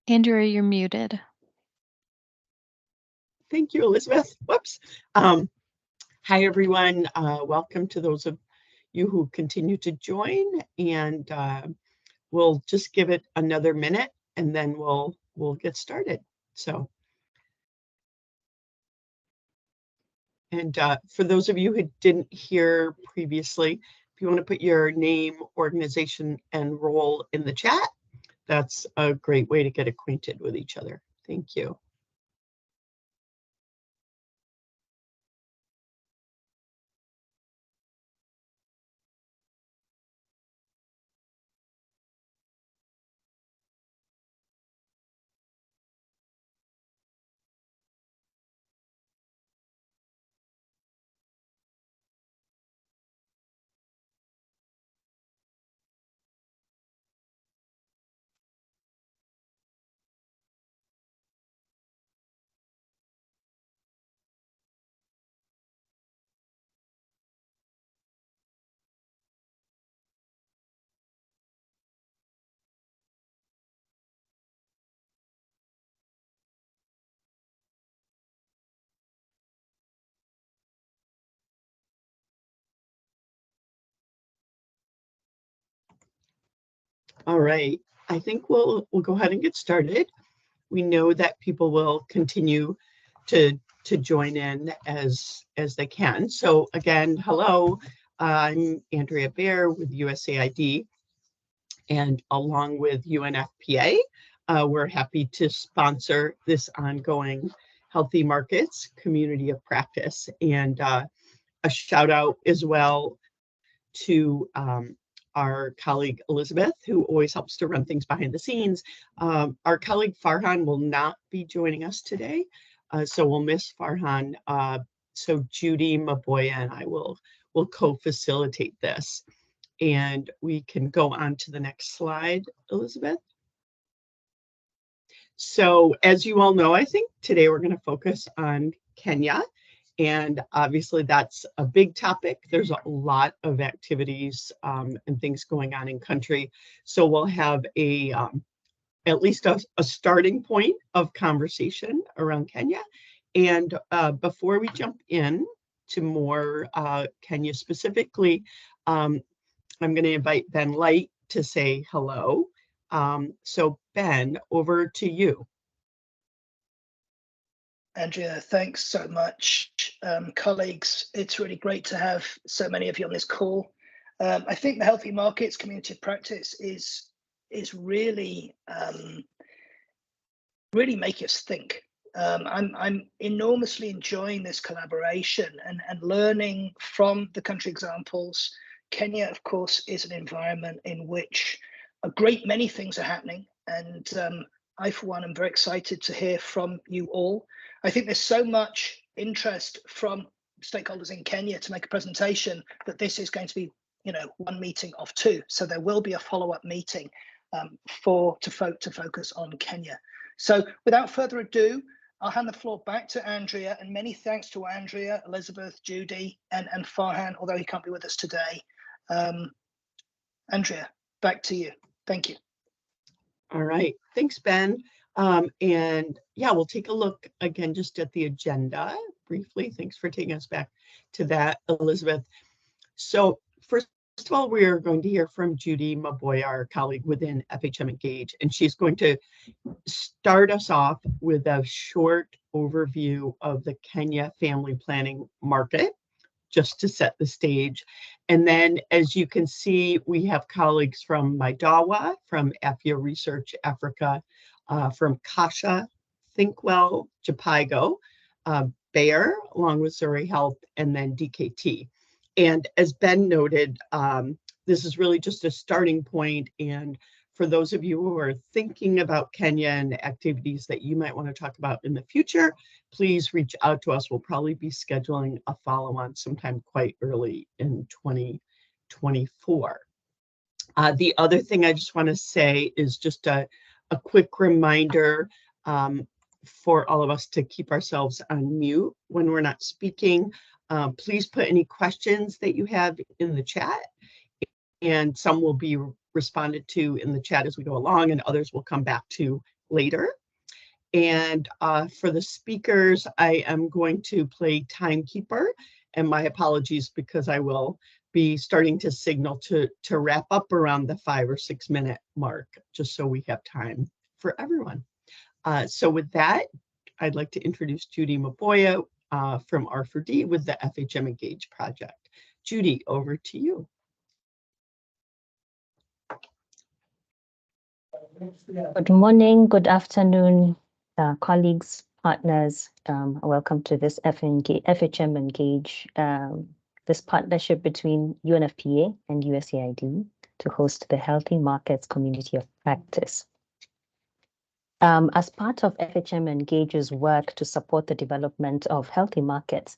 Andrea, you're muted. Thank you, Elizabeth. Whoops. Hi, everyone. Welcome to those of you who continue to join, and we'll just give it another minute, and then we'll get started. So, and for those of you who didn't hear previously, if you want to put your name, organization, and role in the chat, that's a great way to get acquainted with each other. Thank you. All right, I think we'll go ahead and get started. We know that people will continue to join in as they can. So again, hello, I'm Andrea Baer with USAID, and along with UNFPA, we're happy to sponsor this ongoing Healthy Markets Community of Practice. And a shout out as well to our colleague Elizabeth, who always helps to run things behind the scenes. Our colleague Farhan will not be joining us today, so we'll miss Farhan. So Judy Maboya and I will co-facilitate this. And we can go on to the next slide, Elizabeth. So as you all know, I think today we're going to focus on Kenya. And obviously that's a big topic. There's a lot of activities and things going on in country. So we'll have at least a starting point of conversation around Kenya. And before we jump in to more Kenya specifically, I'm going to invite Ben Light to say hello. So Ben, over to you. Andrea, thanks so much. Colleagues, it's really great to have so many of you on this call. I think the Healthy Markets Community of Practice is really making us think. I'm enormously enjoying this collaboration and learning from the country examples. Kenya, of course, is an environment in which a great many things are happening, and I, for one, am very excited to hear from you all. I think there's so much interest from stakeholders in Kenya to make a presentation that this is going to be, one meeting of two. So there will be a follow-up meeting to focus on Kenya. So without further ado, I'll hand the floor back to Andrea, and many thanks to Andrea, Elizabeth, Judy, and Farhan, although he can't be with us today. Andrea, back to you. Thank you. All right, thanks, Ben. And yeah, we'll take a look again just at the agenda briefly. Thanks for taking us back to that, Elizabeth. So first of all, we are going to hear from Judy Maboya, our colleague within FHM Engage, and she's going to start us off with a short overview of the Kenya family planning market, just to set the stage. And then, as you can see, we have colleagues from MYDAWA, from Afya Research Africa, from Kasha, ThinkWell, Jhpiego, Bayer, along with Surrey Health, and then DKT. And as Ben noted, this is really just a starting point. And for those of you who are thinking about Kenya and activities that you might want to talk about in the future, please reach out to us. We'll probably be scheduling a follow-on sometime quite early in 2024. The other thing I just want to say is just a quick reminder for all of us to keep ourselves on mute when we're not speaking. Please put any questions that you have in the chat, and some will be responded to in the chat as we go along, and others will come back to later. And for the speakers, I am going to play timekeeper, and my apologies because I will be starting to signal to wrap up around the 5 or 6 minute mark, just so we have time for everyone. So with that, I'd like to introduce Judy Maboya from R4D with the FHM Engage project. Judy, over to you. Good morning, good afternoon, colleagues, partners. Welcome to this FHM Engage, this partnership between UNFPA and USAID to host the Healthy Markets Community of Practice. As part of FHM Engage's work to support the development of healthy markets,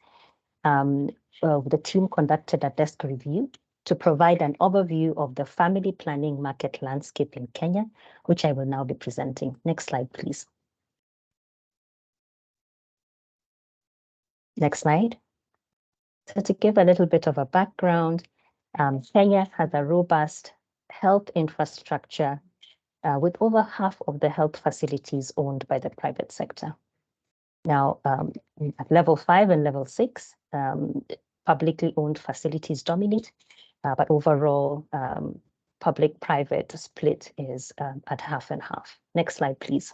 the team conducted a desk review to provide an overview of the family planning market landscape in Kenya, which I will now be presenting. Next slide, please. Next slide. So to give a little bit of a background, Kenya has a robust health infrastructure with over half of the health facilities owned by the private sector. Now, at level 5 and level 6, publicly owned facilities dominate, but overall, public-private split is at half and half. Next slide, please.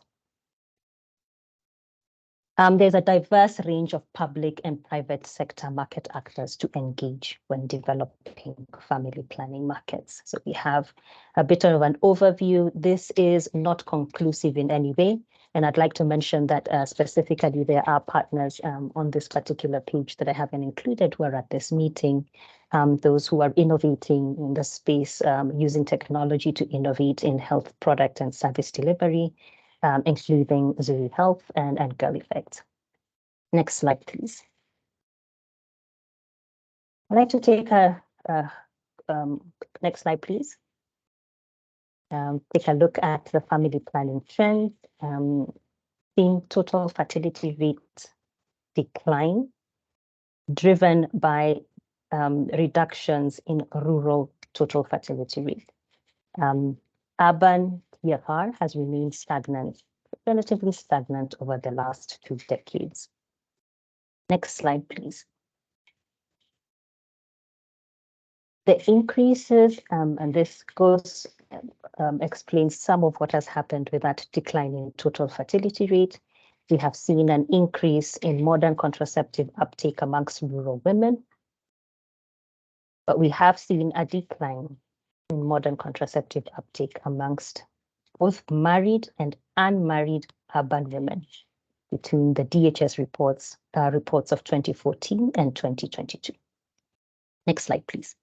There's a diverse range of public and private sector market actors to engage when developing family planning markets. So we have a bit of an overview. This is not conclusive in any way. And I'd like to mention that specifically there are partners on this particular page that I haven't included who are at this meeting, those who are innovating in the space, using technology to innovate in health product and service delivery, including Zuri Health and Girl Effect. Next slide, please. I'd like to take next slide, please. Take a look at the family planning trends. Seeing total fertility rate decline, driven by reductions in rural total fertility rate. Urban TFR has remained stagnant, relatively stagnant over the last 2 decades. Next slide, please. The increases, and this goes explains some of what has happened with that decline in total fertility rate. We have seen an increase in modern contraceptive uptake amongst rural women, but we have seen a decline in modern contraceptive uptake amongst both married and unmarried urban women between the DHS reports of 2014 and 2022. Next slide, please.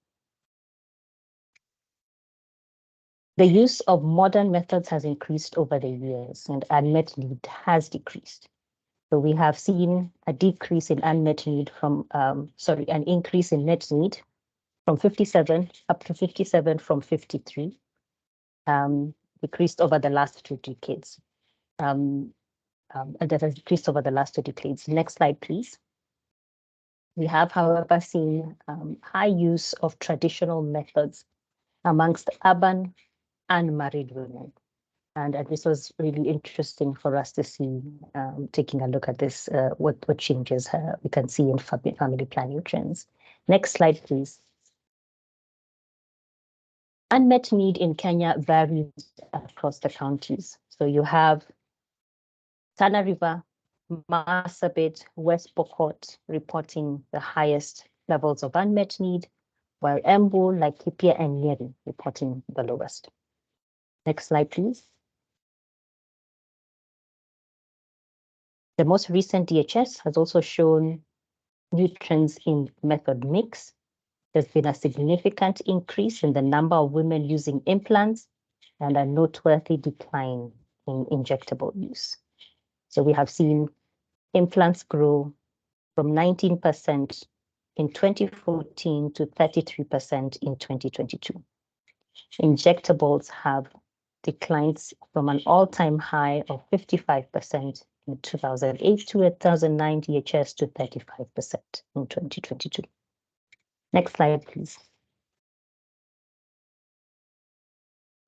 The use of modern methods has increased over the years and unmet need has decreased. So we have seen a decrease in unmet need from, an increase in net need from 57 up to 57 from 53, decreased over the last 2 decades. And that has decreased over the last 2 decades. Next slide, please. We have, however, seen high use of traditional methods amongst urban unmarried women. And this was really interesting for us to see, taking a look at this, what changes we can see in family planning trends. Next slide, please. Unmet need in Kenya varies across the counties. So you have Tana River, Marsabit, West Pokot reporting the highest levels of unmet need, while Embu, Laikipia, and Nyeri reporting the lowest. Next slide, please. The most recent DHS has also shown new trends in method mix. There's been a significant increase in the number of women using implants and a noteworthy decline in injectable use. So we have seen implants grow from 19% in 2014 to 33% in 2022. Injectables have declined from an all-time high of 55% in 2008 to 2009 DHS to 35% in 2022. Next slide, please.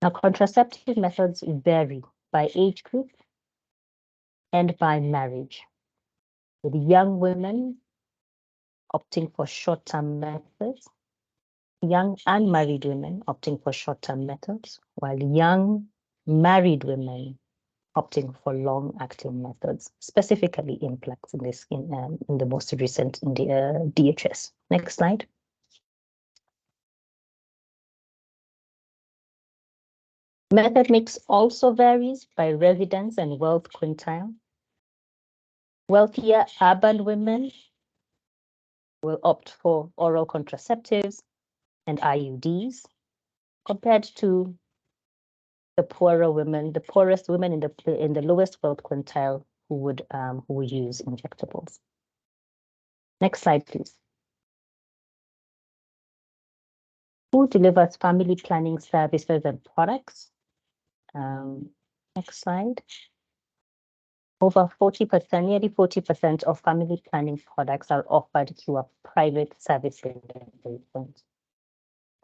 Now, contraceptive methods vary by age group and by marriage, with young women opting for short-term methods, young unmarried women opting for short-term methods, while young married women opting for long-acting methods, specifically implants in the most recent DHS. Next slide. Method mix also varies by residence and wealth quintile. Wealthier urban women will opt for oral contraceptives and IUDs, compared to the poorer women, the poorest women in the lowest wealth quintile who would use injectables. Next slide, please. Who delivers family planning services and products? Next slide. Over 40%, nearly 40% of family planning products are offered through a private service arrangement.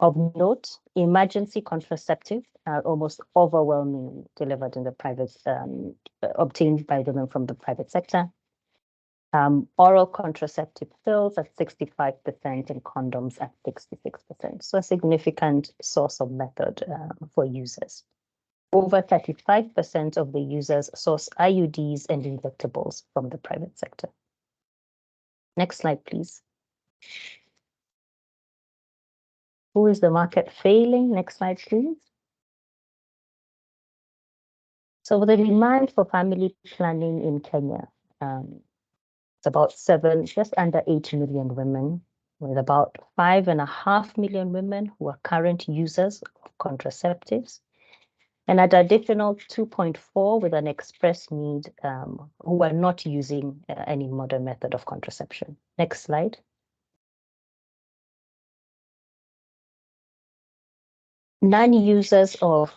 Of note, emergency contraceptives are almost overwhelmingly delivered in the private, obtained by women from the private sector. Oral contraceptive pills at 65% and condoms at 66%. So a significant source of method for users. Over 35% of the users source IUDs and injectables from the private sector. Next slide, please. Who is the market failing? Next slide, please. So the demand for family planning in Kenya, it's about just under 8 million women, with about 5.5 million women who are current users of contraceptives, and an additional 2.4 with an express need who are not using any modern method of contraception. Next slide. Non-users of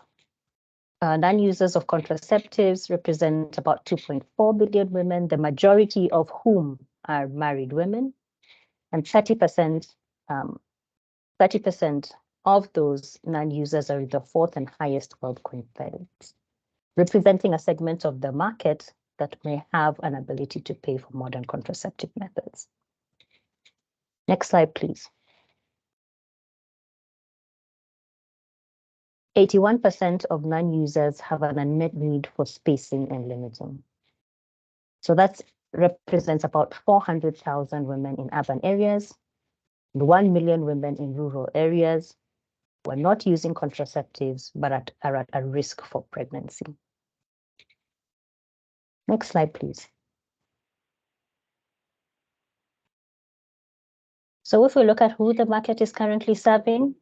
contraceptives represent about 2.4 billion women, the majority of whom are married women, and 30% of those non-users are in the fourth and highest wealth quintiles, representing a segment of the market that may have an ability to pay for modern contraceptive methods. Next slide, please. 81% of non-users have an unmet need for spacing and limiting. So that represents about 400,000 women in urban areas, and 1 million women in rural areas who are not using contraceptives but are at a risk for pregnancy. Next slide, please. So if we look at who the market is currently serving,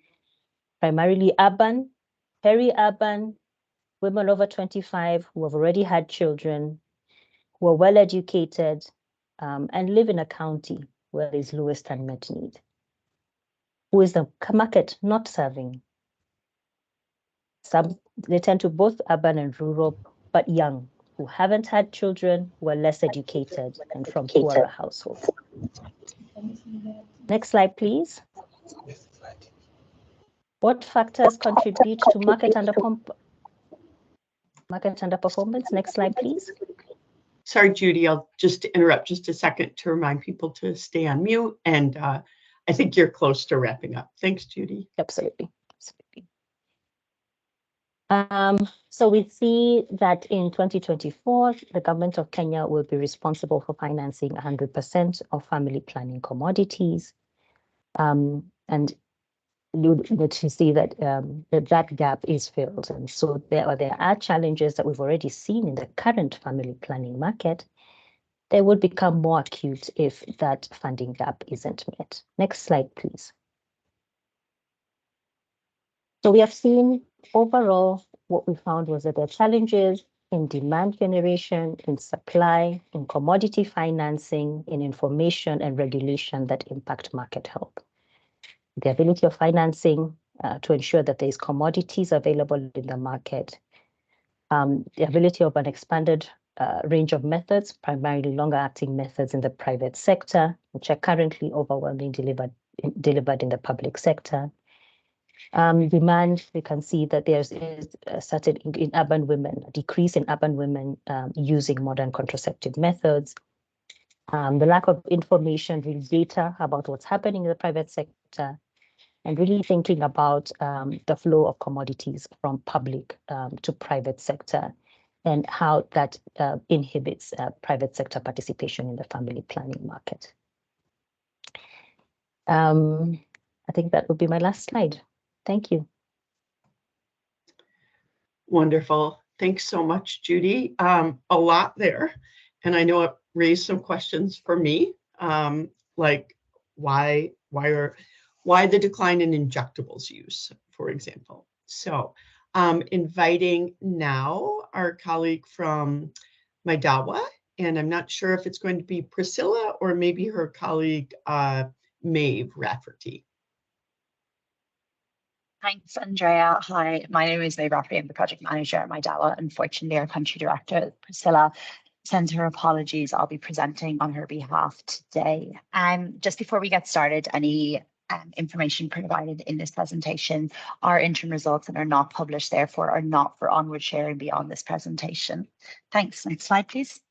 primarily urban, peri-urban, women over 25 who have already had children, who are well educated, and live in a county where there is lowest unmet need. Who is the market not serving? They tend to both urban and rural, but young, who haven't had children, who are less educated, and from poorer households. Next slide, please. What factors contribute to market underperformance? Next slide, please. Sorry, Judy, I'll just interrupt just a second to remind people to stay on mute. And I think you're close to wrapping up. Thanks, Judy. Absolutely. So we see that in 2024, the government of Kenya will be responsible for financing 100% of family planning commodities. And you see that that gap is filled. And so there are challenges that we've already seen in the current family planning market. They would become more acute if that funding gap isn't met. Next slide, please. So we have seen overall what we found was that there are challenges in demand generation, in supply, in commodity financing, in information and regulation that impact market health. The ability of financing to ensure that there is commodities available in the market, the ability of an expanded range of methods, primarily longer-acting methods in the private sector, which are currently overwhelmingly delivered in the public sector, Demand, we can see that there is a certain in urban women, a decrease in urban women using modern contraceptive methods. The lack of information, real data about what's happening in the private sector, and really thinking about the flow of commodities from public to private sector and how that inhibits private sector participation in the family planning market. I think that would be my last slide. Thank you. Wonderful. Thanks so much, Judy. A lot there. And I know it raised some questions for me, like why the decline in injectables use, for example. So inviting now our colleague from MYDAWA, and I'm not sure if it's going to be Priscilla or maybe her colleague, Maeve Rafferty. Thanks, Andrea. Hi, my name is Maeve Rafferty. I'm the project manager at MYDAWA. Unfortunately, our country director, Priscilla, sends her apologies. I'll be presenting on her behalf today. Just before we get started, any information provided in this presentation are interim results and are not published, therefore are not for onward sharing beyond this presentation. Thanks. Next slide, please.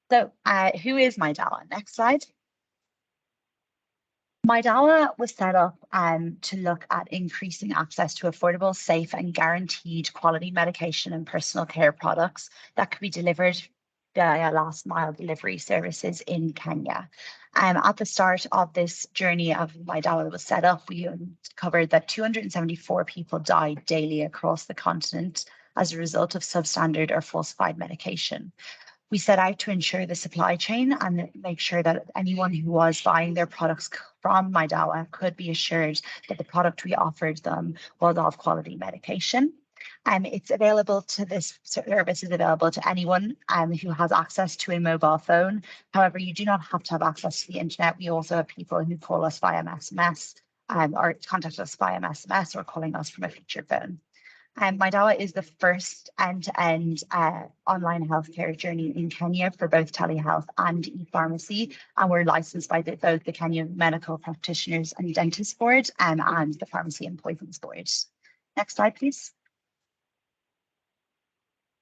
So who is MYDAWA? Next slide. MYDAWA was set up to look at increasing access to affordable, safe and guaranteed quality medication and personal care products that could be delivered via last mile delivery services in Kenya. At the start of this journey of MYDAWA was set up, we covered that 274 people died daily across the continent as a result of substandard or falsified medication. We set out to ensure the supply chain and make sure that anyone who was buying their products from MYDAWA could be assured that the product we offered them was of quality medication. It's available to this service is available to anyone who has access to a mobile phone. However, you do not have to have access to the internet. We also have people who call us via SMS or contact us via SMS or calling us from a featured phone. MYDAWA is the first end-to-end online healthcare journey in Kenya for both telehealth and e-pharmacy, and we're licensed by both the Kenya Medical Practitioners and Dentists Board and the Pharmacy and Poisons Board. Next slide, please.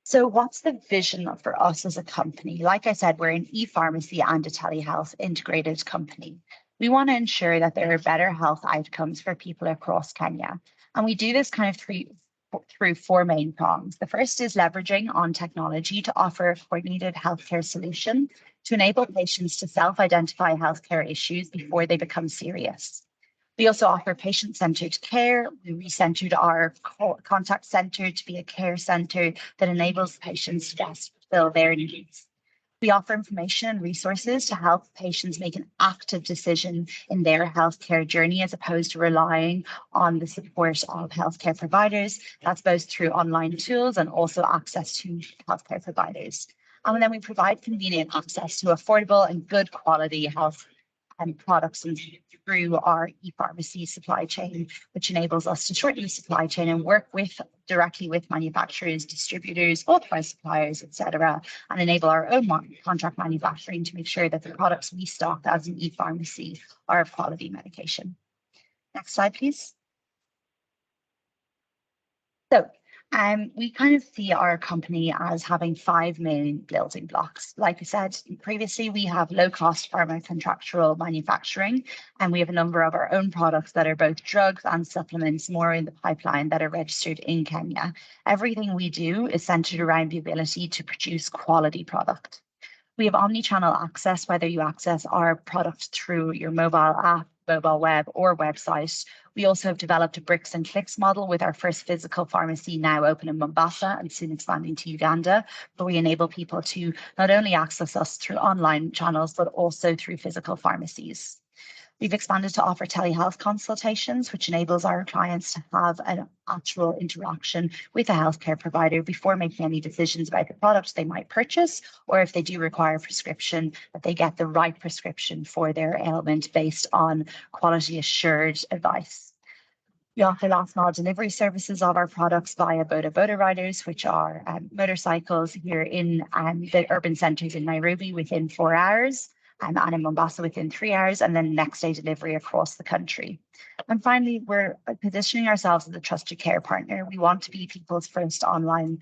So what's the vision for us as a company? Like I said, we're an e-pharmacy and a telehealth integrated company. We want to ensure that there are better health outcomes for people across Kenya, and we do this kind of through four main prongs. The first is leveraging on technology to offer a coordinated healthcare solution to enable patients to self-identify healthcare issues before they become serious. We also offer patient-centered care. We recentered our contact center to be a care center that enables patients to best fulfill their needs. We offer information and resources to help patients make an active decision in their healthcare journey as opposed to relying on the support of healthcare providers. That's both through online tools and also access to healthcare providers. And then we provide convenient access to affordable and good quality health products and through our e-pharmacy supply chain, which enables us to shorten the supply chain and work directly with manufacturers, distributors, authorized suppliers, etc., and enable our own contract manufacturing to make sure that the products we stock as an e-pharmacy are of quality medication. Next slide, please. So we kind of see our company as having 5 main building blocks. Like I said previously, we have low-cost pharma contractual manufacturing, and we have a number of our own products that are both drugs and supplements more in the pipeline that are registered in Kenya. Everything we do is centered around the ability to produce quality product. We have omni-channel access, whether you access our product through your mobile app, mobile web or website. We also have developed a bricks and clicks model with our first physical pharmacy now open in Mombasa and soon expanding to Uganda, where we enable people to not only access us through online channels, but also through physical pharmacies. We've expanded to offer telehealth consultations, which enables our clients to have an actual interaction with a healthcare provider before making any decisions about the products they might purchase, or if they do require a prescription, that they get the right prescription for their ailment based on quality assured advice. We offer last mile delivery services of our products via boda riders, which are motorcycles here in the urban centres in Nairobi within 4 hours. and in Mombasa within 3 hours, and then next day delivery across the country. And finally, we're positioning ourselves as a trusted care partner. We want to be people's first online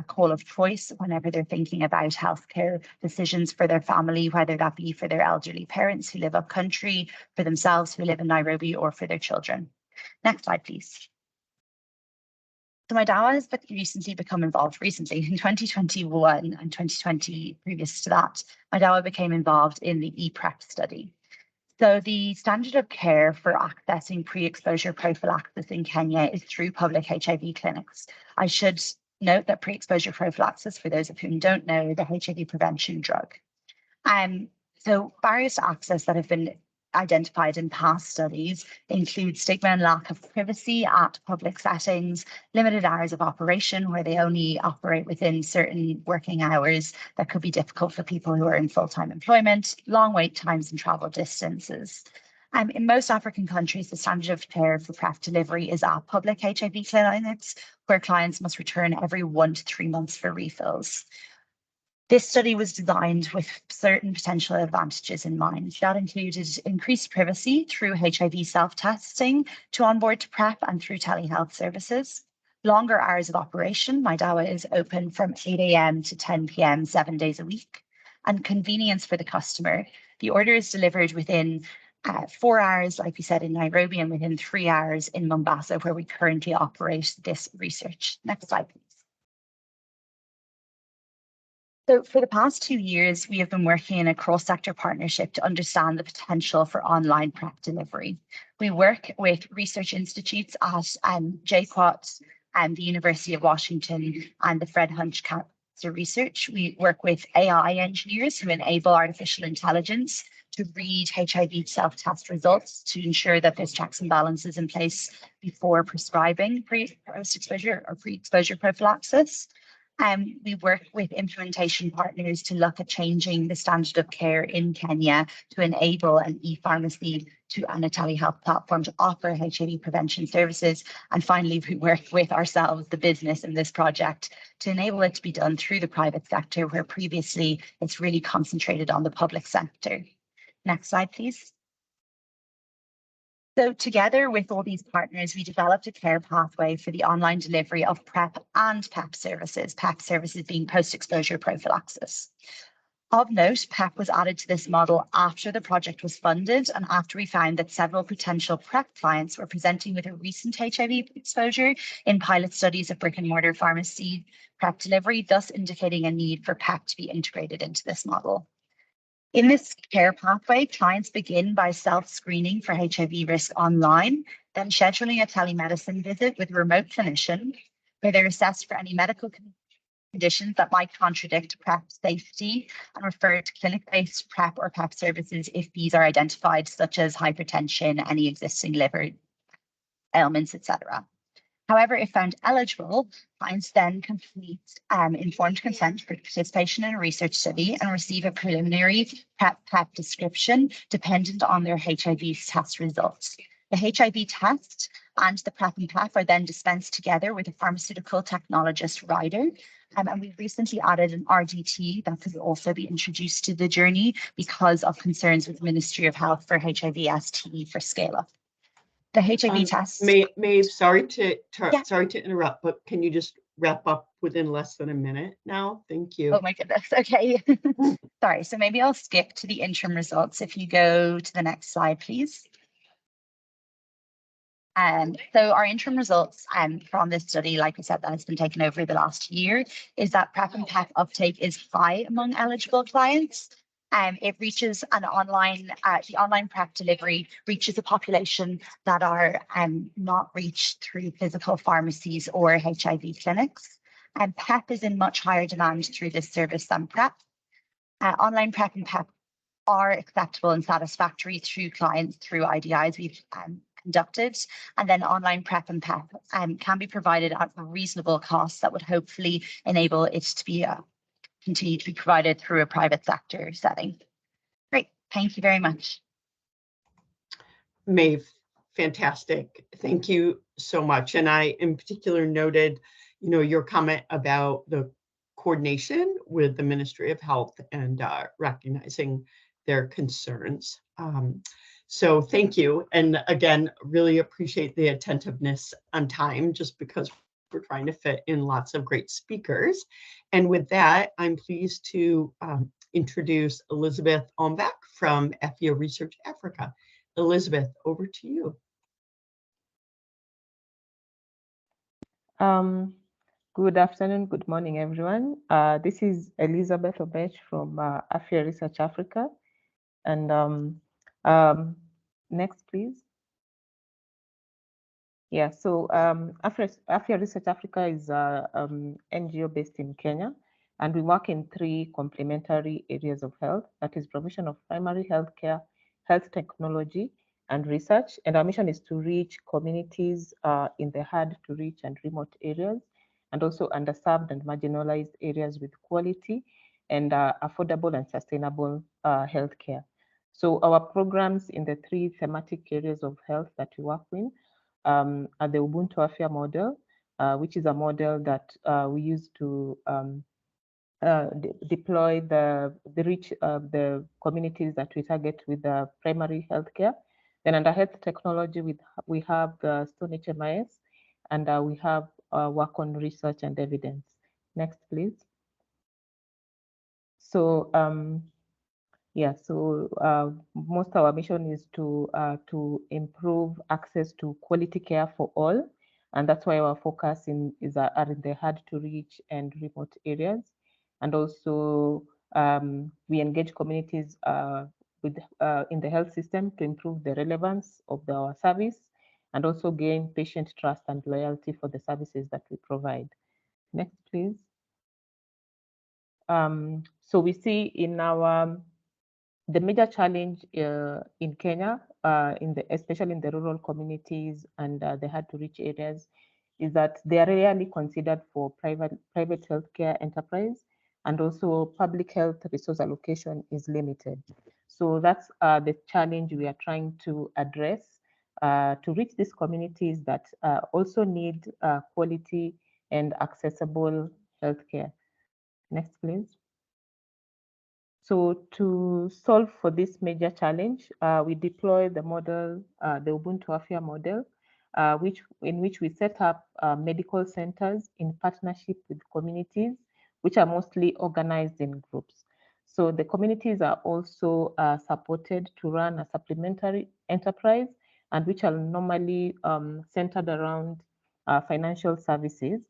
call of choice whenever they're thinking about healthcare decisions for their family, whether that be for their elderly parents who live up country, for themselves who live in Nairobi, or for their children. Next slide, please. So MYDAWA has recently become involved in 2021 and 2020 previous to that, MYDAWA became involved in the ePrep study. So the standard of care for accessing pre-exposure prophylaxis in Kenya is through public HIV clinics. I should note that pre-exposure prophylaxis, for those of whom don't know, the HIV prevention drug. So barriers to access that have been identified in past studies include stigma and lack of privacy at public settings, limited hours of operation where they only operate within certain working hours that could be difficult for people who are in full-time employment, long wait times and travel distances. In most African countries, the standard of care for PrEP delivery is at public HIV clinics, where clients must return every 1 to 3 months for refills. This study was designed with certain potential advantages in mind. That included increased privacy through HIV self-testing to onboard to PrEP and through telehealth services. Longer hours of operation. MYDAWA is open from 8 a.m. to 10 p.m. 7 days a week. And convenience for the customer. The order is delivered within 4 hours, like we said, in Nairobi, and within 3 hours in Mombasa, where we currently operate this research. Next slide, please. So for the past 2 years, we have been working in a cross-sector partnership to understand the potential for online PrEP delivery. We work with research institutes at Jhpiego and the University of Washington and the Fred Hutch Cancer Research. We work with AI engineers who enable artificial intelligence to read HIV self-test results to ensure that there's checks and balances in place before prescribing post-exposure or pre-exposure prophylaxis. We work with implementation partners to look at changing the standard of care in Kenya to enable an e-pharmacy and a telehealth platform to offer HIV prevention services. And finally, we work with ourselves, the business in this project, to enable it to be done through the private sector, where previously it's really concentrated on the public sector. Next slide, please. So together with all these partners, we developed a care pathway for the online delivery of PrEP and PEP services being post-exposure prophylaxis. Of note, PEP was added to this model after the project was funded and after we found that several potential PrEP clients were presenting with a recent HIV exposure in pilot studies of brick-and-mortar pharmacy PrEP delivery, thus indicating a need for PEP to be integrated into this model. In this care pathway, clients begin by self-screening for HIV risk online, then scheduling a telemedicine visit with a remote clinician, where they're assessed for any medical conditions that might contradict PrEP safety and referred to clinic-based PrEP or PEP services if these are identified, such as hypertension, any existing liver ailments, etc. However, if found eligible, clients then complete informed consent for participation in a research study and receive a preliminary PrEP description dependent on their HIV test results. The HIV test and the PrEP and PEP are then dispensed together with a pharmaceutical technologist rider. And we've recently added an RDT that could also be introduced to the journey because of concerns with the Ministry of Health for HIV-STE for scale-up. The HIV test. Maeve, sorry to interrupt, but can you just wrap up within less than a minute now? Thank you. Oh my goodness. Okay. Sorry. So maybe I'll skip to the interim results. If you go to the next slide, please. So our interim results from this study, like I said, that has been taken over the last year, is that PrEP and PEP uptake is high among eligible clients. It reaches an online, the online PrEP delivery reaches a population that are not reached through physical pharmacies or HIV clinics. And PEP is in much higher demand through this service than PrEP. Online PrEP and PEP are acceptable and satisfactory through clients through IDIs we've conducted, and then online PrEP and PEP can be provided at a reasonable cost that would hopefully enable it to be continue to be provided through a private sector setting. Great, thank you very much. Maeve, fantastic. Thank you so much. And I in particular noted, your comment about the coordination with the Ministry of Health and recognizing their concerns. So thank you. And again, really appreciate the attentiveness on time, just because we're trying to fit in lots of great speakers. And with that, I'm pleased to introduce Elizabeth Ombach from Afya Research Africa. Elizabeth, over to you. Good afternoon, good morning, everyone. This is Elizabeth Ombach from Afya Research Africa. And next, please. Yeah, so Afya Research Africa is an NGO based in Kenya, and we work in 3 complementary areas of health, that is provision of primary health care, health technology, and research. And our mission is to reach communities in the hard to reach and remote areas, and also underserved and marginalized areas with quality and affordable and sustainable health care. So our programs in the 3 thematic areas of health that we work with are the Ubuntu Afya model, which is a model that we use to deploy the communities that we target with the primary healthcare. Then under health technology, we have the Stone HMIS, and we have work on research and evidence. Next, please. So yeah, so most of our mission is to improve access to quality care for all, and that's why our focus are in the hard to reach and remote areas. And also we engage communities in the health system to improve the relevance of our service, and also gain patient trust and loyalty for the services that we provide. Next, please. So we see in the major challenge in Kenya, especially in the rural communities and the hard-to-reach areas, is that they are rarely considered for private healthcare enterprise, and also public health resource allocation is limited. So that's the challenge we are trying to address to reach these communities that also need quality and accessible healthcare. Next, please. So to solve for this major challenge, we deploy the model, the Ubuntu Afya model, in which we set up medical centers in partnership with communities, which are mostly organized in groups. So the communities are also supported to run a supplementary enterprise, and which are normally centered around financial services.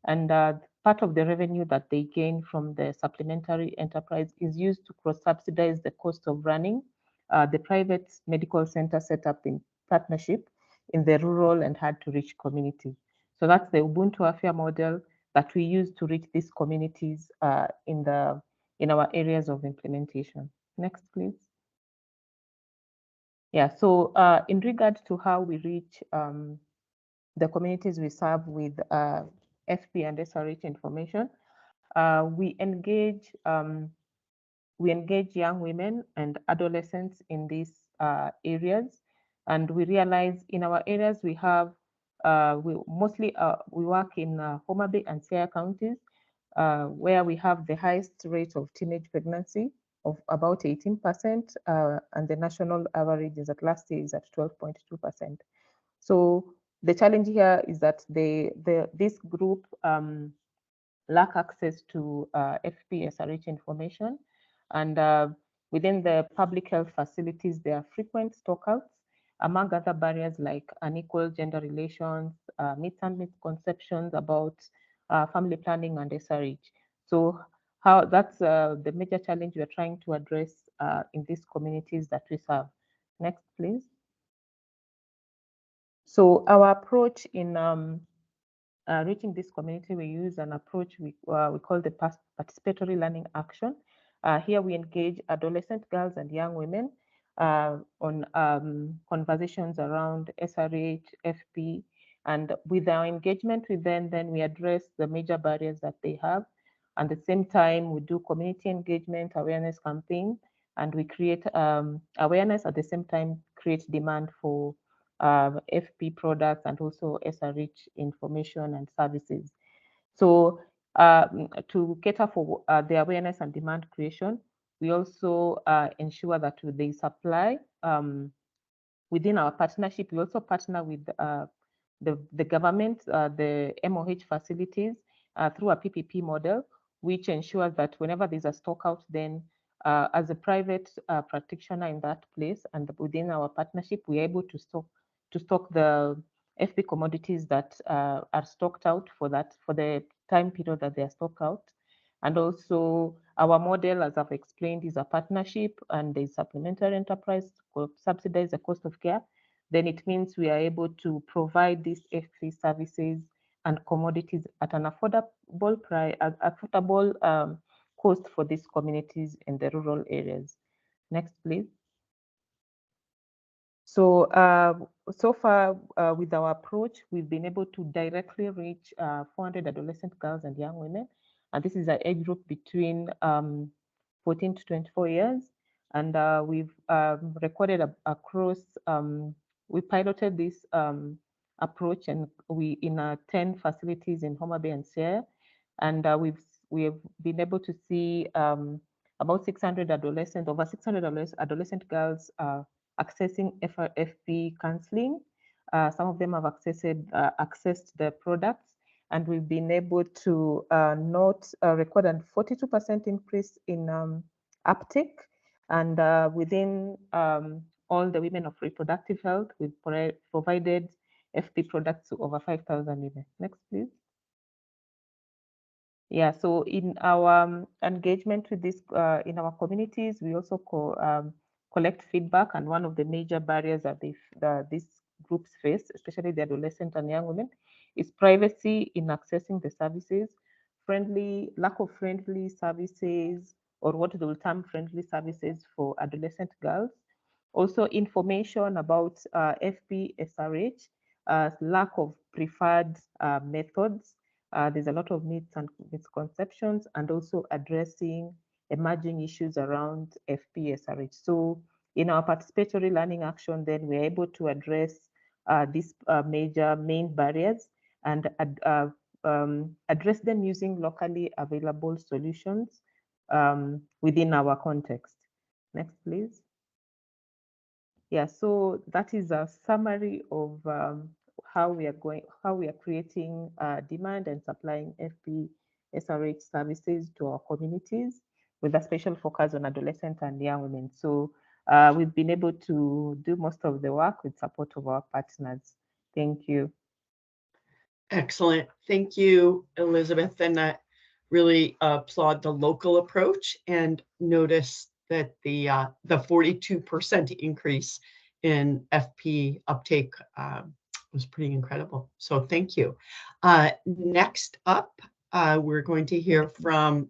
And part of the revenue that they gain from the supplementary enterprise is used to cross-subsidize the cost of running the private medical center set up in partnership in the rural and hard-to-reach communities. So that's the Ubuntu Afya model that we use to reach these communities in our areas of implementation. Next, please. Yeah, so in regard to how we reach the communities we serve with FP and SRH information, we engage young women and adolescents in these areas, and we realize in our areas we have we work in Homa Bay and Siaya counties, where we have the highest rate of teenage pregnancy of about 18%, and the national average is at last year is at 12.2%. So the challenge here is that this group lack access to FP-SRH information, and within the public health facilities, there are frequent stockouts, among other barriers like unequal gender relations, myths and misconceptions about family planning and SRH. So that's the major challenge we are trying to address in these communities that we serve. Next, please. So our approach in reaching this community, we use an approach we call the participatory learning action. Here we engage adolescent girls and young women on conversations around SRH, FP, and with our engagement with them, then we address the major barriers that they have. At the same time, we do community engagement, awareness campaign, and we create awareness, at the same time create demand for FP products and also SRH information and services. So to cater for the awareness and demand creation, we also ensure that they supply within our partnership. We also partner with the government, the MOH facilities through a PPP model, which ensures that whenever there's a stock out, then as a private practitioner in that place and within our partnership, we're able to stock the FP commodities that are stocked out for the time period that they are stocked out. And also our model, as I've explained, is a partnership and there's supplementary enterprise subsidize the cost of care. Then it means we are able to provide these FP services and commodities at an affordable price, cost for these communities in the rural areas. Next, please. So, so far with our approach, we've been able to directly reach 400 adolescent girls and young women. And this is an age group between 14 to 24 years. And we've recorded across, we piloted this approach and in 10 facilities in Homa Bay and Sierra. And we have been able to see about 600 adolescents, over 600 adolescent girls accessing FP counseling. Some of them have accessed the products, and we've been able to record a 42% increase in uptake. And within all the women of reproductive health, we've provided FP products to over 5,000 women. Next, please. Yeah, so in our engagement with this, in our communities, we also collect feedback, and one of the major barriers that these groups face, especially the adolescent and young women, is privacy in accessing the services, lack of friendly services, or what they will term friendly services for adolescent girls. Also information about FP SRH, lack of preferred methods. There's a lot of myths and misconceptions, and also addressing emerging issues around FP-SRH. So in our participatory learning action, then we're able to address these major main barriers and address them using locally available solutions within our context. Next, please. Yeah, so that is a summary of how we are creating demand and supplying FP SRH services to our communities with a special focus on adolescent and young women. So we've been able to do most of the work with support of our partners. Thank you. Excellent. Thank you, Elizabeth. And I really applaud the local approach and notice that the 42% increase in FP uptake was pretty incredible. So thank you. Next up, we're going to hear from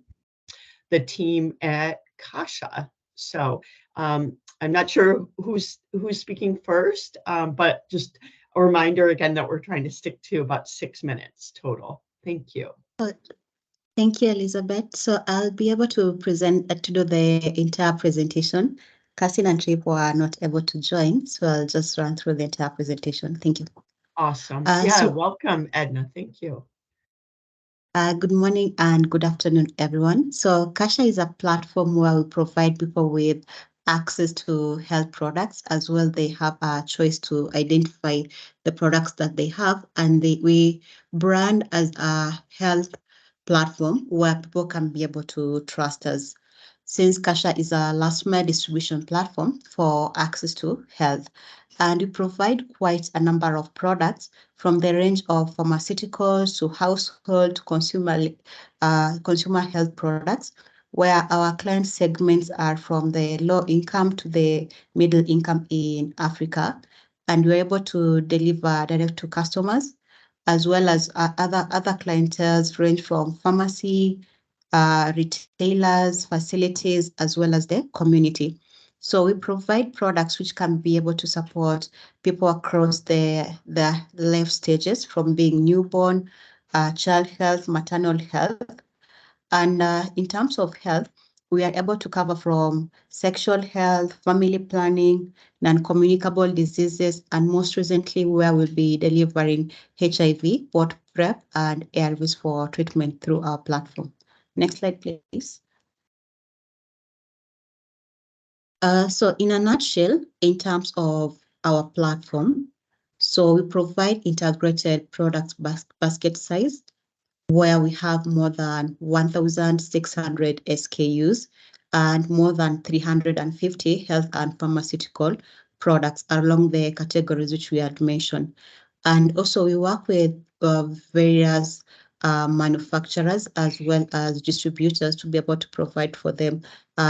the team at Kasha. So I'm not sure who's speaking first, but just a reminder again that we're trying to stick to about 6 minutes total. Thank you. Thank you, Elizabeth. So I'll be able to do the entire presentation. Kasha and Jhpiego are not able to join, so I'll just run through the entire presentation. Thank you. Awesome. Welcome, Edna. Thank you. Good morning and good afternoon, everyone. So Kasha is a platform where we provide people with access to health products, as well they have a choice to identify the products that they have, and we brand as a health platform where people can be able to trust us. Since Kasha is a last mile distribution platform for access to health, and we provide quite a number of products from the range of pharmaceuticals to household consumer health products, where our client segments are from the low income to the middle income in Africa, and we're able to deliver direct to customers, as well as other clienteles range from pharmacy, retailers, facilities, as well as the community. So we provide products which can be able to support people across the life stages, from being newborn, child health, maternal health. And in terms of health, we are able to cover from sexual health, family planning, non-communicable diseases, and most recently, where we'll be delivering HIV, both PrEP and ARVs for treatment through our platform. Next slide, please. So in a nutshell, in terms of our platform, so we provide integrated products basket size where we have more than 1,600 SKUs and more than 350 health and pharmaceutical products along the categories which we had mentioned. And also we work with various manufacturers as well as distributors to be able to provide for them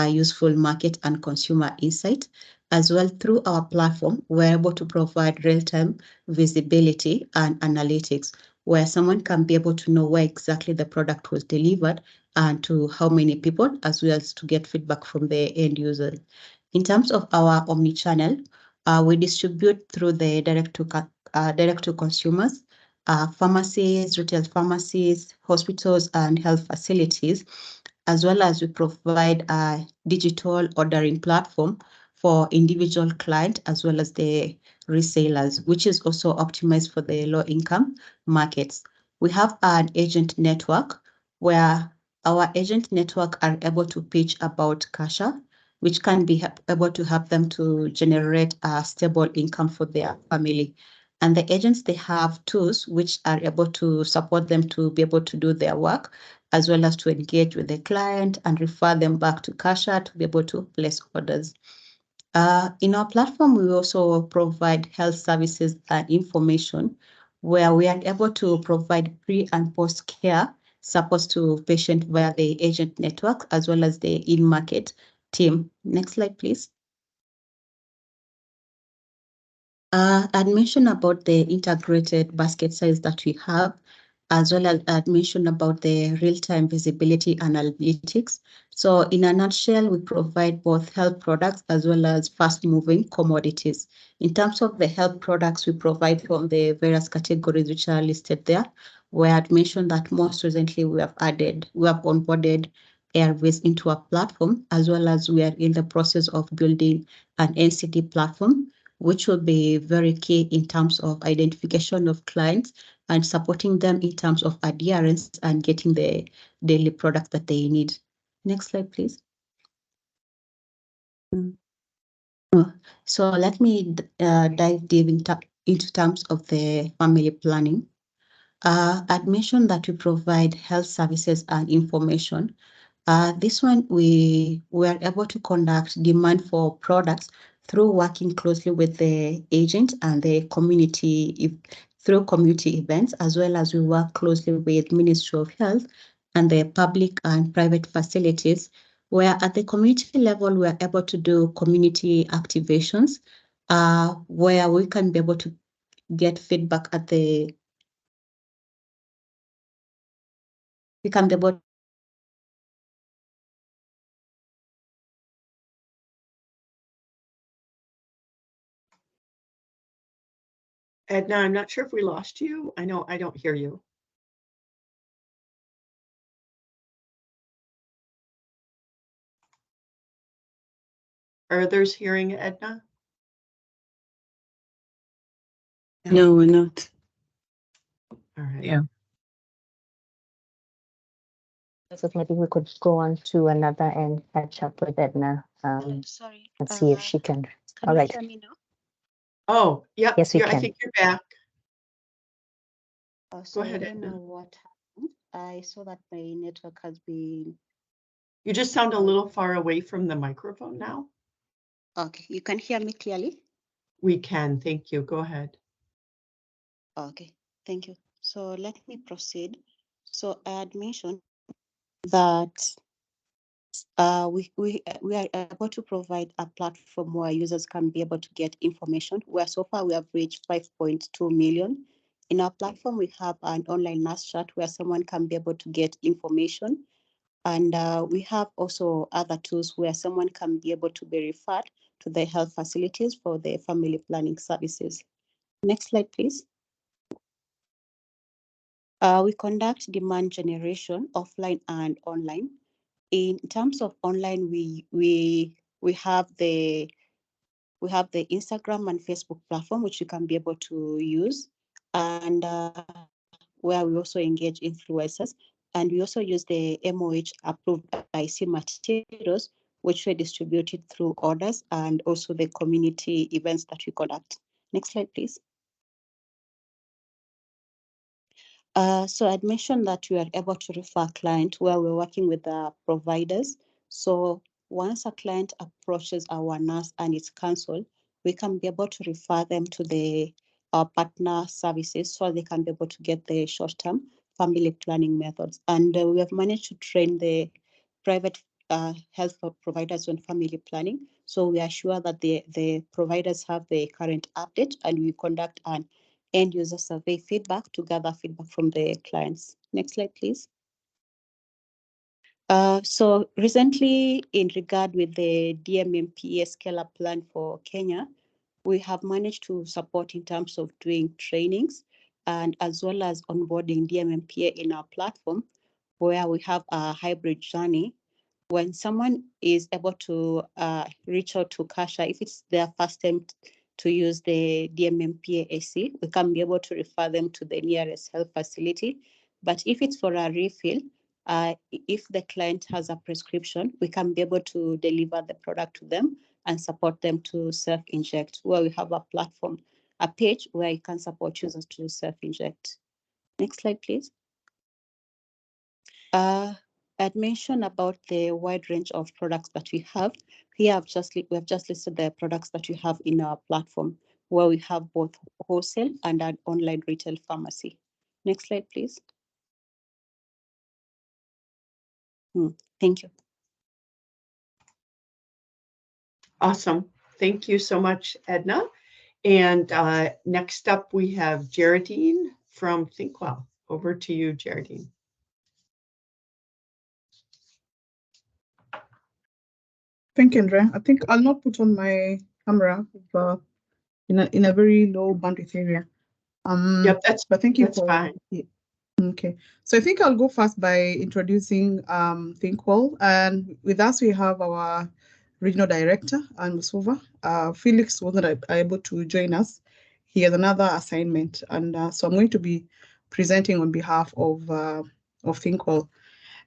useful market and consumer insight. As well, through our platform, we're able to provide real-time visibility and analytics where someone can be able to know where exactly the product was delivered and to how many people, as well as to get feedback from the end user. In terms of our omni-channel, we distribute through the direct to consumers, pharmacies, retail pharmacies, hospitals, and health facilities, as well as we provide a digital ordering platform for individual client as well as the resellers, which is also optimized for the low income markets. We have an agent network where our agent network are able to pitch about Kasha, which can be able to help them to generate a stable income for their family. And the agents, they have tools which are able to support them to be able to do their work, as well as to engage with the client and refer them back to Kasha to be able to place orders. In our platform, we also provide health services and information where we are able to provide pre and post care support to patients via the agent network as well as the in-market team. Next slide, please. I'd mentioned about the integrated basket size that we have, as well as I'd mentioned about the real-time visibility analytics. So in a nutshell, we provide both health products as well as fast-moving commodities. In terms of the health products, we provide from the various categories which are listed there, where I'd mentioned that most recently we have onboarded Airways into our platform, as well as we are in the process of building an NCD platform, which will be very key in terms of identification of clients and supporting them in terms of adherence and getting the daily products that they need. Next slide, please. So let me dive deep into terms of the family planning. I'd mentioned that we provide health services and information. This one, we are able to conduct demand for products through working closely with the agent and the community through community events, as well as we work closely with Ministry of Health and the public and private facilities, where at the community level, we are able to do community activations, where we can be able to get feedback at the, we can be able Edna, I'm not sure if we lost you. I know I don't hear you. Are others hearing Edna? No, we're not. All right. Yeah. So maybe we could go on to another and catch up with Edna. sorry. And see if she can. Can All you right. hear me now? Oh, yeah. Yes, we I can. think you're back. So ahead, I don't Edna. know what happened. I saw that my network has been. You just sound a little far away from the microphone now. Okay, you can hear me clearly? We can. Thank you. Go ahead. Okay, thank you. So let me proceed. So I had mentioned that we are able to provide a platform where users can be able to get information, where so far we have reached 5.2 million. In our platform, we have an online nurse chat where someone can be able to get information. And we have also other tools where someone can be able to be referred to the health facilities for the family planning services. Next slide, please. We conduct demand generation offline and online. In terms of online, we have the Instagram and Facebook platform, which you can be able to use, and where we also engage influencers, and we also use the MOH approved IC materials, which were distributed through orders and also the community events that we conduct. Next slide, please. So I'd mentioned that we are able to refer client where we're working with the providers. So once a client approaches our nurse and it's cancelled, we can be able to refer them to our partner services so they can be able to get the short-term family planning methods. And we have managed to train the private health providers on family planning. So we are sure that the providers have the current update, and we conduct an end user survey feedback to gather feedback from the clients. Next slide, please. So recently, in regard with the DMMPA scale-up plan for Kenya, we have managed to support in terms of doing trainings and as well as onboarding DMMPA in our platform, where we have a hybrid journey. When someone is able to reach out to Kasha, if it's their first time to use the DMMPA AC, we can be able to refer them to the nearest health facility. But if it's for a refill, if the client has a prescription, we can be able to deliver the product to them and support them to self-inject, where we have a platform, a page where you can support users to self-inject. Next slide, please. I'd mentioned about the wide range of products that we have. Here, we have just listed the products that we have in our platform, where we have both wholesale and an online retail pharmacy. Next slide, please. Thank you. Awesome. Thank you so much, Edna. And next up, we have Geraldine from ThinkWell. Over to you, Geraldine. Thank you, Andrea. I think I'll not put on my camera in a very low bandwidth area. Yep, but thank you for fine. Yeah. Okay, so I think I'll go first by introducing ThinkWell, and with us we have our regional director, Musova. Felix wasn't able to join us. He has another assignment, and so I'm going to be presenting on behalf of ThinkWell.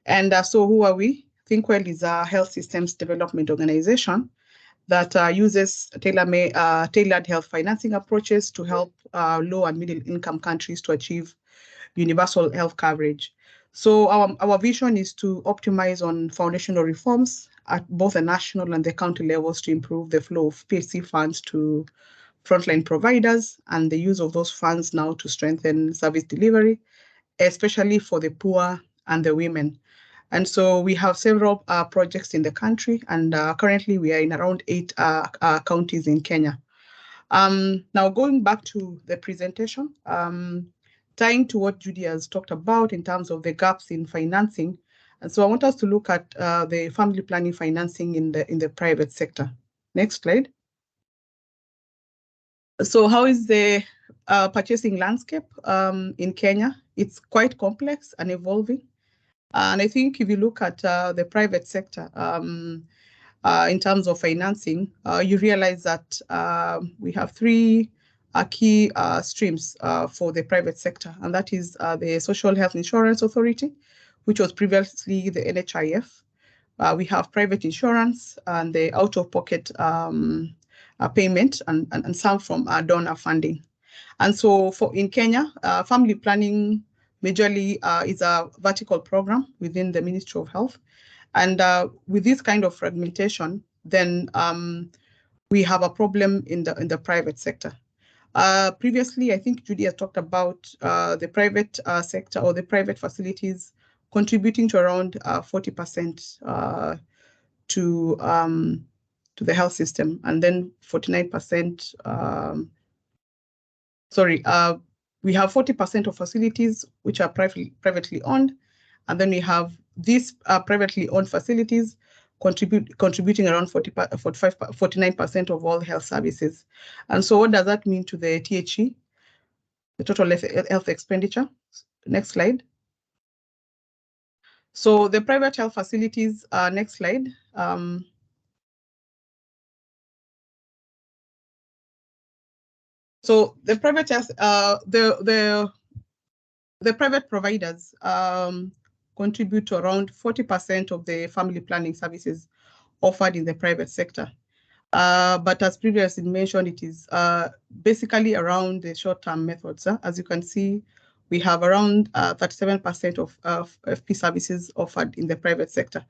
And so who are we? ThinkWell is a health systems development organization that uses tailored health financing approaches to help low and middle income countries to achieve universal health coverage. So our vision is to optimize on foundational reforms at both the national and the county levels to improve the flow of PHC funds to frontline providers and the use of those funds now to strengthen service delivery, especially for the poor and the women. And so we have several projects in the country, and currently we are in around 8 counties in Kenya. Now going back to the presentation, tying to what Judy has talked about in terms of the gaps in financing. And so I want us to look at the family planning financing in the private sector. Next slide. So how is the purchasing landscape in Kenya? It's quite complex and evolving. And I think if you look at the private sector, in terms of financing, you realize that we have 3 key streams for the private sector, and that is the Social Health Insurance Authority, which was previously the NHIF. We have private insurance and the out-of-pocket payment and some from donor funding. And so in Kenya, family planning majorly is a vertical program within the Ministry of Health. And with this kind of fragmentation, then we have a problem in the private sector. Previously, I think Judy has talked about the private sector or the private facilities contributing to around 40% to the health system, and then 49%. We have 40% of facilities which are privately owned, and then we have these privately owned facilities contributing around 49% of all health services. And so what does that mean to the THE, the total health expenditure? Next slide. So the private health facilities, next slide. So the private health, the private providers contribute to around 40% of the family planning services offered in the private sector. But as previously mentioned, it is basically around the short-term methods. As you can see, we have around 37% of FP services offered in the private sector.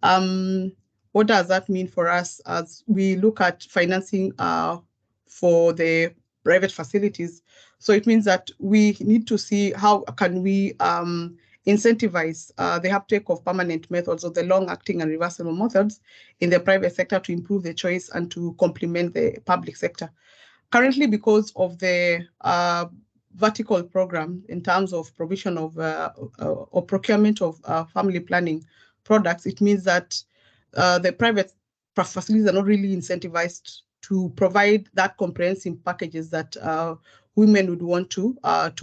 What does that mean for us as we look at financing for the private facilities? So it means that we need to see how can we incentivize the uptake of permanent methods or the long-acting and reversible methods in the private sector to improve the choice and to complement the public sector. Currently, because of the vertical program in terms of provision of or procurement of family planning products, it means that the private facilities are not really incentivized to provide that comprehensive packages that women would want to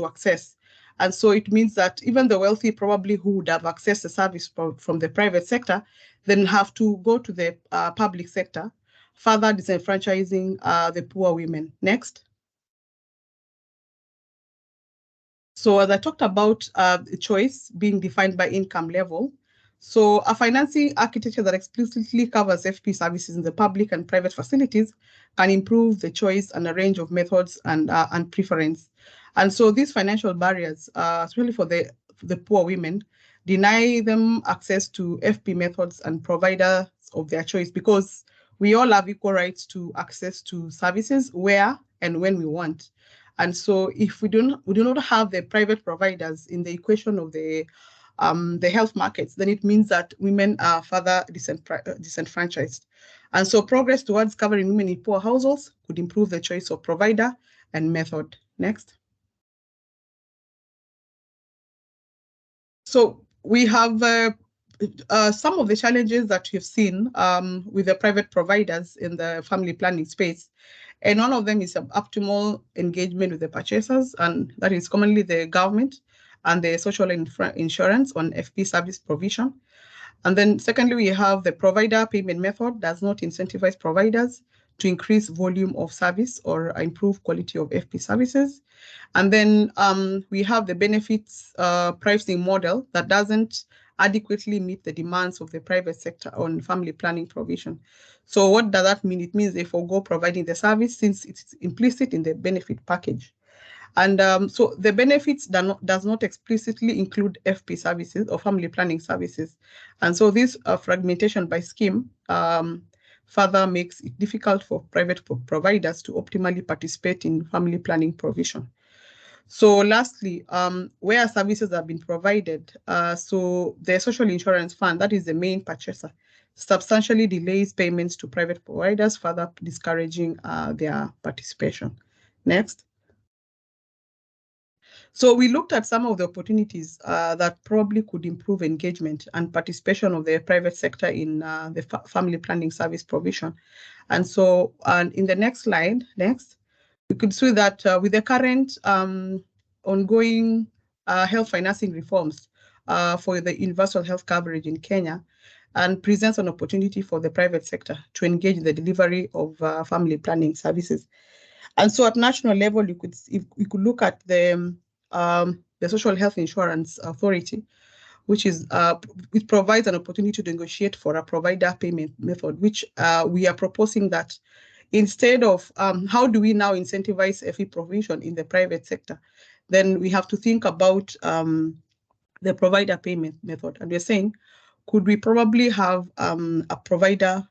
access. And so it means that even the wealthy probably who would have accessed the service from the private sector then have to go to the public sector, further disenfranchising the poor women. Next. So as I talked about choice being defined by income level, so a financing architecture that explicitly covers FP services in the public and private facilities can improve the choice and a range of methods and preference. And so these financial barriers, especially for the poor women, deny them access to FP methods and providers of their choice, because we all have equal rights to access to services where and when we want. And so if we do not have the private providers in the equation of the health markets, then it means that women are further disenfranchised. And so progress towards covering women in poor households could improve the choice of provider and method. Next. So we have some of the challenges that we've seen with the private providers in the family planning space. And one of them is optimal engagement with the purchasers, and that is commonly the government and the social insurance on FP service provision. And then secondly, we have the provider payment method does not incentivize providers to increase volume of service or improve quality of FP services. And then we have the benefits pricing model that doesn't adequately meet the demands of the private sector on family planning provision. So what does that mean? It means they forego providing the service since it's implicit in the benefit package. And so the benefits does not explicitly include FP services or family planning services. And so this fragmentation by scheme further makes it difficult for private providers to optimally participate in family planning provision. So lastly, where services have been provided, so the social insurance fund, that is the main purchaser, substantially delays payments to private providers, further discouraging their participation. Next. So we looked at some of the opportunities that probably could improve engagement and participation of the private sector in the family planning service provision. And so in the next slide, we could see that with the current ongoing health financing reforms for the universal health coverage in Kenya, and presents an opportunity for the private sector to engage in the delivery of family planning services. And so at national level, you could look at the Social Health Insurance Authority, which is it provides an opportunity to negotiate for a provider payment method, which we are proposing that instead of how do we now incentivize FE provision in the private sector, then we have to think about the provider payment method. And we're saying, could we probably have a provider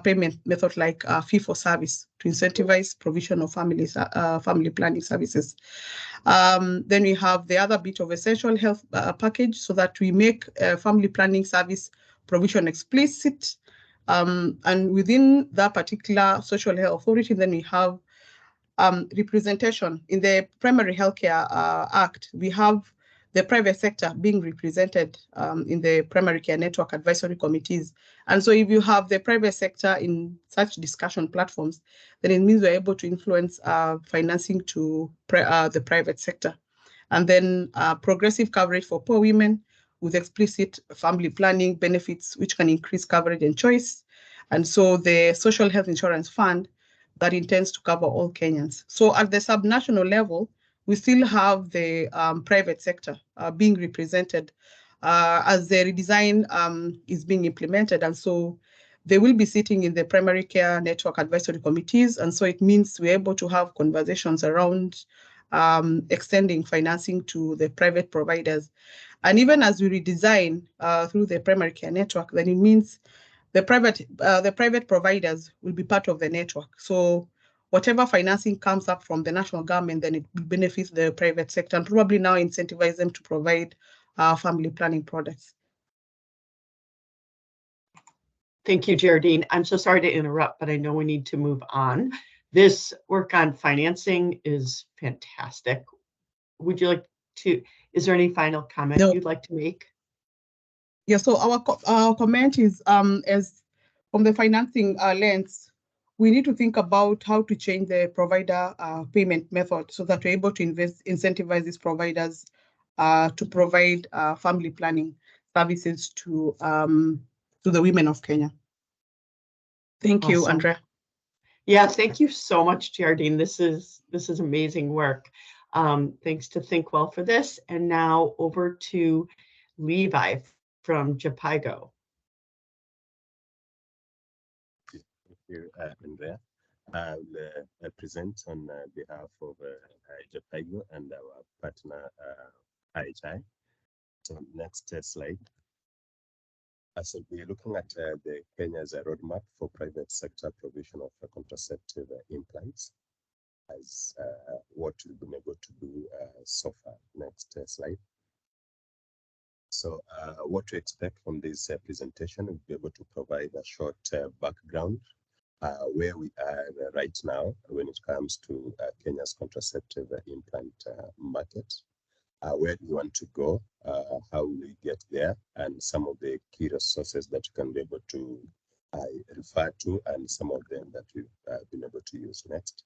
payment method like fee for service to incentivize provision of family planning services? Then we have the other bit of essential health package, so that we make family planning service provision explicit. And within that particular social health authority, then we have representation. In the Primary Healthcare Act, we have the private sector being represented in the primary care network advisory committees. And so if you have the private sector in such discussion platforms, then it means we're able to influence financing to the private sector. And then progressive coverage for poor women with explicit family planning benefits, which can increase coverage and choice. And so the Social Health Insurance Fund that intends to cover all Kenyans. So at the subnational level, we still have the private sector being represented as the redesign is being implemented. And so they will be sitting in the primary care network advisory committees. And so it means we're able to have conversations around extending financing to the private providers. And even as we redesign through the primary care network, then it means the private providers will be part of the network. So whatever financing comes up from the national government, then it will benefit the private sector and probably now incentivize them to provide family planning products. Thank you, Geraldine. I'm so sorry to interrupt, but I know we need to move on. This work on financing is fantastic. Would you like to, is there any final comment you'd like to make? Yeah, so our comment is, as from the financing lens, we need to think about how to change the provider payment method so that we're able to incentivize these providers to provide family planning services to the women of Kenya. Thank you, Andrea. Yeah, thank you so much, Geraldine. This is amazing work. Thanks to ThinkWell for this. And now over to Levi from Jhpiego. Thank you, Andrea. I'll present on behalf of Jhpiego and our partner IHI. So next slide. So we're looking at the Kenya's roadmap for private sector provision of contraceptive implants as what we've been able to do so far. Next slide. So what to expect from this presentation, we'll be able to provide a short background where we are right now when it comes to Kenya's contraceptive implant market. Where do you want to go? How will we get there? And some of the key resources that you can be able to refer to, and some of them that we've been able to use. Next.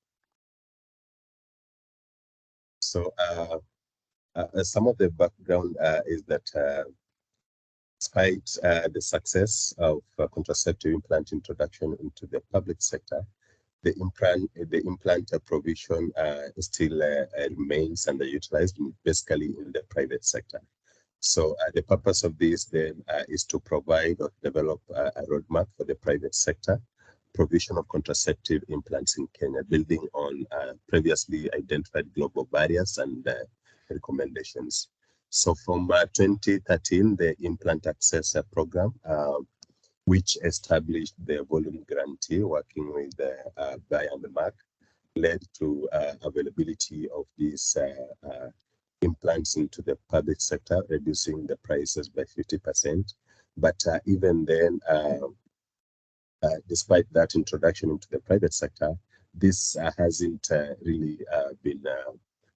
So some of the background is that despite the success of contraceptive implant introduction into the public sector, the implant provision still remains underutilized, basically in the private sector. So the purpose of this then is to provide or develop a roadmap for the private sector provision of contraceptive implants in Kenya, building on previously identified global barriers and recommendations. So from 2013, the Implant Access Program, which established the volume guarantee working with Buy and Mark, led to availability of these implants into the public sector, reducing the prices by 50%. But even then, despite that introduction into the private sector, this hasn't really been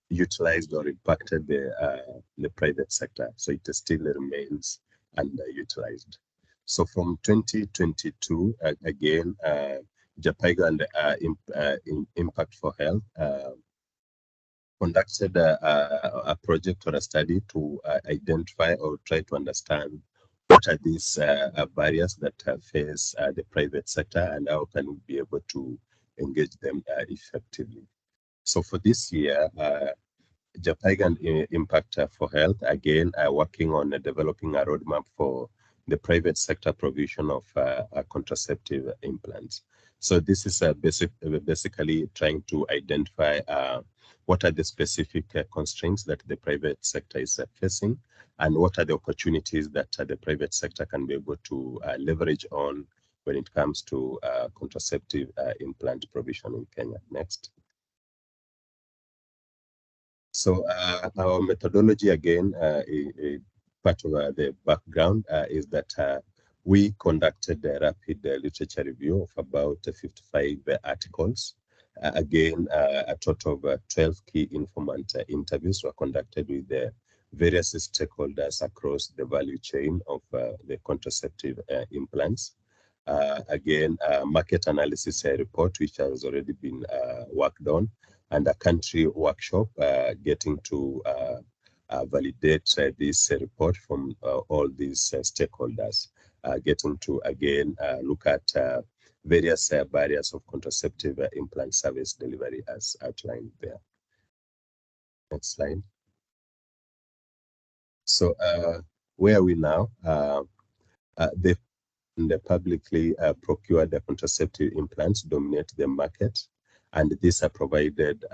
utilized or impacted the private sector. So it still remains underutilized. So from 2022, again, Jhpiego and Impact for Health conducted a project or a study to identify or try to understand what are these barriers that face the private sector and how can we be able to engage them effectively. So for this year, Jhpiego and Impact for Health, again, are working on developing a roadmap for the private sector provision of contraceptive implants. So this is basically trying to identify what are the specific constraints that the private sector is facing, and what are the opportunities that the private sector can be able to leverage on when it comes to contraceptive implant provision in Kenya. Next. So our methodology, again, part of the background is that we conducted a rapid literature review of about 55 articles. Again, a total of 12 key informant interviews were conducted with the various stakeholders across the value chain of the contraceptive implants. Again, a market analysis report, which has already been worked on, and a country workshop getting to validate this report from all these stakeholders, getting to, again, look at various barriers of contraceptive implant service delivery as outlined there. Next slide. So where are we now? The and the publicly procured contraceptive implants dominate the market, and these are provided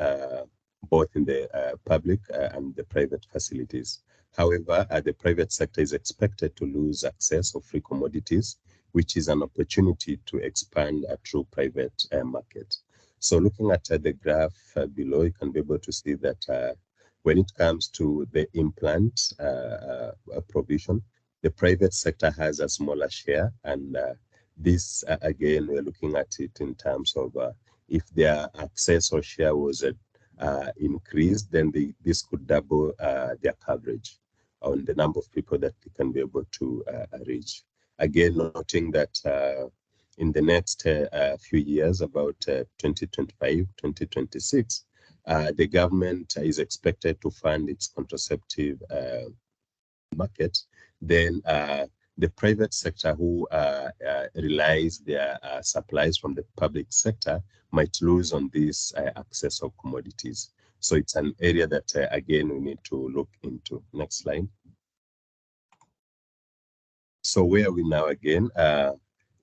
both in the public and the private facilities. However, the private sector is expected to lose access of free commodities, which is an opportunity to expand a true private market. So looking at the graph below, you can be able to see that when it comes to the implant provision, the private sector has a smaller share, and this again, we're looking at it in terms of if their access or share was increased, then this could double their coverage on the number of people that they can be able to reach. Again, noting that in the next few years, about 2025, 2026, the government is expected to fund its contraceptive market. Then the private sector who relies their supplies from the public sector might lose on this access of commodities. So it's an area that, again, we need to look into. Next slide. So where are we now again?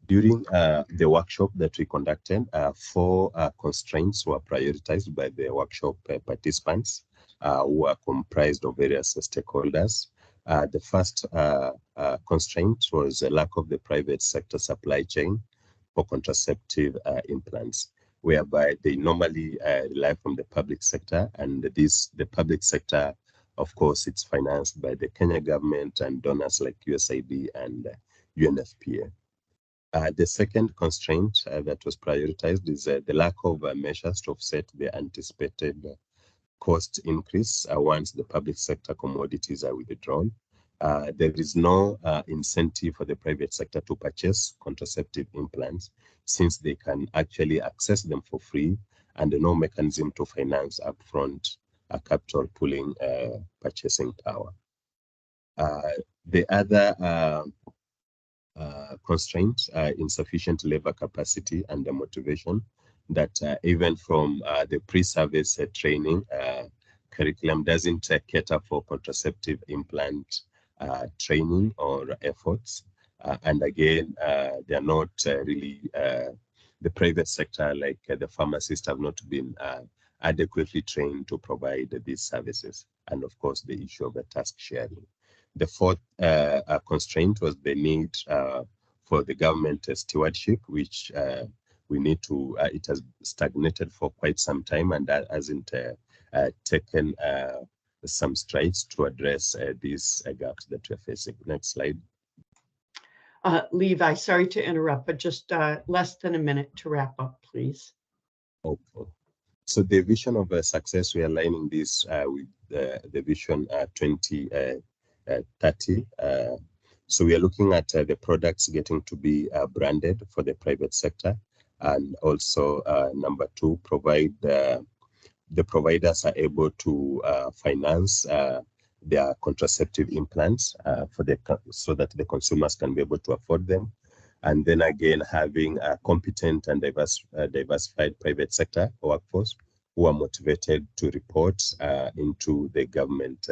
During the workshop that we conducted, 4 constraints were prioritized by the workshop participants who are comprised of various stakeholders. The first constraint was a lack of the private sector supply chain for contraceptive implants, whereby they normally rely from the public sector, and the public sector, of course, it's financed by the Kenya government and donors like USAID and UNFPA. The second constraint that was prioritized is the lack of measures to offset the anticipated cost increase once the public sector commodities are withdrawn. There is no incentive for the private sector to purchase contraceptive implants, since they can actually access them for free, and no mechanism to finance upfront capital pooling purchasing power. The other constraint, insufficient labor capacity and the motivation that even from the pre-service training curriculum doesn't cater for contraceptive implant training or efforts. And again, they are not really, the private sector, like the pharmacists, have not been adequately trained to provide these services. And of course, the issue of the task sharing. The fourth constraint was the need for the government stewardship, which we need to, it has stagnated for quite some time, and that hasn't taken some strides to address these gaps that we're facing. Next slide. Levi, sorry to interrupt, but just less than a minute to wrap up, please. Okay. So the vision of success, we are aligning this with the vision 2030. So we are looking at the products getting to be branded for the private sector, and also number 2, provide the providers are able to finance their contraceptive implants so that the consumers can be able to afford them. And then again, having a competent and diversified private sector workforce who are motivated to report into the government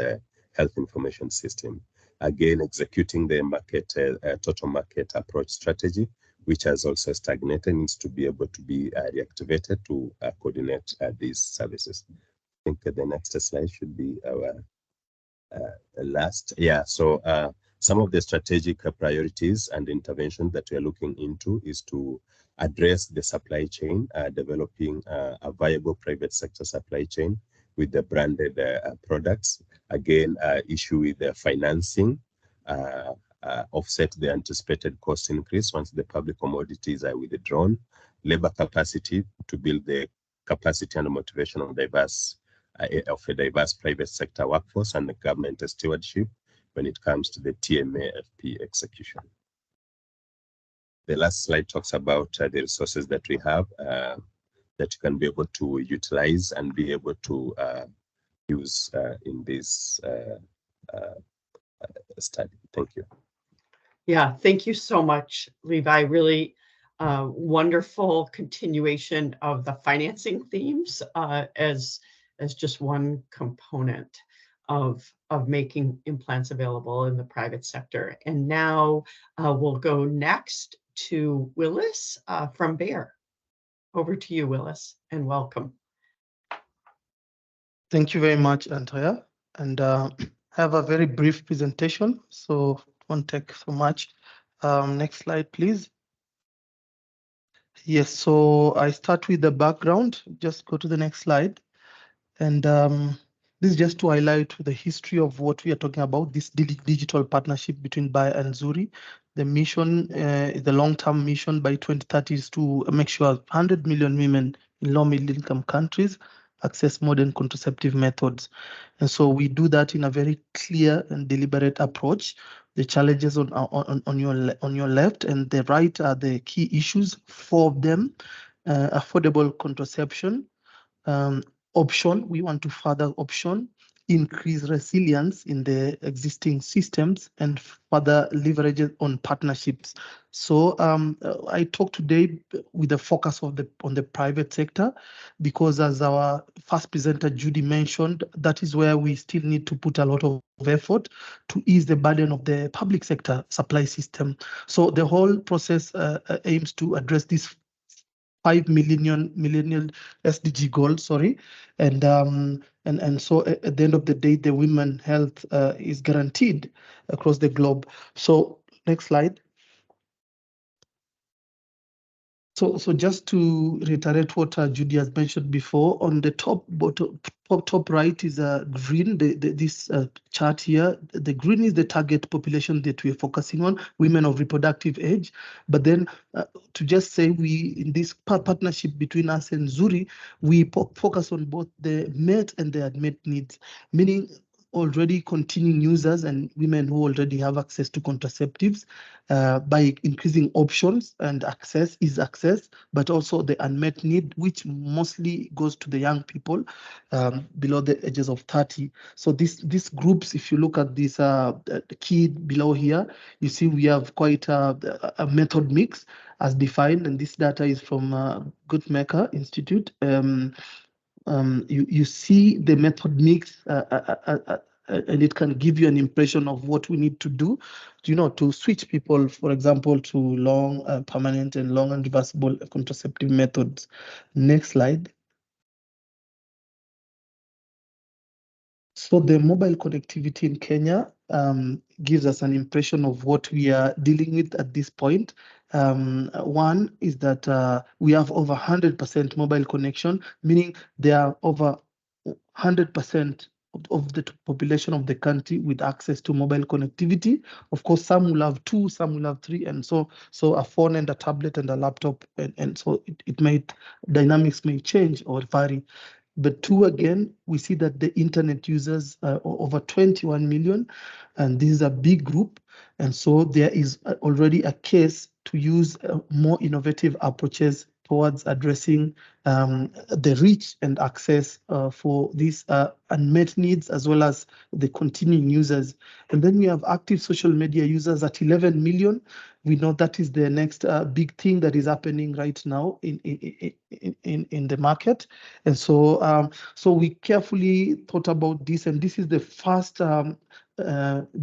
health information system. Again, executing the market total market approach strategy, which has also stagnated, needs to be able to be reactivated to coordinate these services. I think the next slide should be our last. Yeah, so some of the strategic priorities and interventions that we are looking into is to address the supply chain, developing a viable private sector supply chain with the branded products. Again, issue with the financing, offset the anticipated cost increase once the public commodities are withdrawn. Labor capacity to build the capacity and motivation of a diverse private sector workforce, and the government stewardship when it comes to the TMA-FP execution. The last slide talks about the resources that we have that you can be able to utilize and be able to use in this study. Thank you. Yeah, thank you so much, Levi. Really wonderful continuation of the financing themes as just one component of of making implants available in the private sector. And now we'll go next to Willis from Bayer. Over to you, Willis, and welcome. Thank you very much, Andrea. And I have a very brief presentation, so it won't take so much. Next slide, please. Yes, so I start with the background. Just go to the next slide. And this is just to highlight the history of what we are talking about, this digital partnership between Bayer and Zuri. The mission, the long-term mission by 2030 is to make sure 100 million women in low-middle income countries access modern contraceptive methods. And so we do that in a very clear and deliberate approach. The challenges on your left and the right are the key issues. 4 of them: affordable contraception, option, we want to further option, increase resilience in the existing systems, and further leverage on partnerships. So I talk today with a focus on the private sector, because as our first presenter Judy mentioned, that is where we still need to put a lot of effort to ease the burden of the public sector supply system. So the whole process aims to address this 5 millennial SDG goal, sorry, and so at the end of the day, the women health is guaranteed across the globe. So next slide. So just to reiterate what Judy has mentioned before, on the top right is a green. This chart here, the green is the target population that we are focusing on, women of reproductive age. But then to just say, we in this partnership between us and Zuri, we focus on both the met and the unmet needs, meaning already continuing users and women who already have access to contraceptives by increasing options and access, but also the unmet need, which mostly goes to the young people below the ages of 30. So these groups, if you look at this key below here, you see we have quite a method mix as defined, and this data is from Guttmacher Institute. You see the method mix, and it can give you an impression of what we need to do, to switch people, for example, to long, permanent, and long and reversible contraceptive methods. Next slide. So the mobile connectivity in Kenya gives us an impression of what we are dealing with at this point. One is that we have over 100% mobile connection, meaning there are over 100% of the population of the country with access to mobile connectivity. Of course, some will have 2, some will have 3, and so a phone and a tablet and a laptop, and so dynamics may change or vary. But 2, again, we see that the internet users are over 21 million, and this is a big group. And so there is already a case to use more innovative approaches towards addressing the reach and access for these unmet needs, as well as the continuing users. And then we have active social media users at 11 million. We know that is the next big thing that is happening right now in the market. And so we carefully thought about this, and this is the first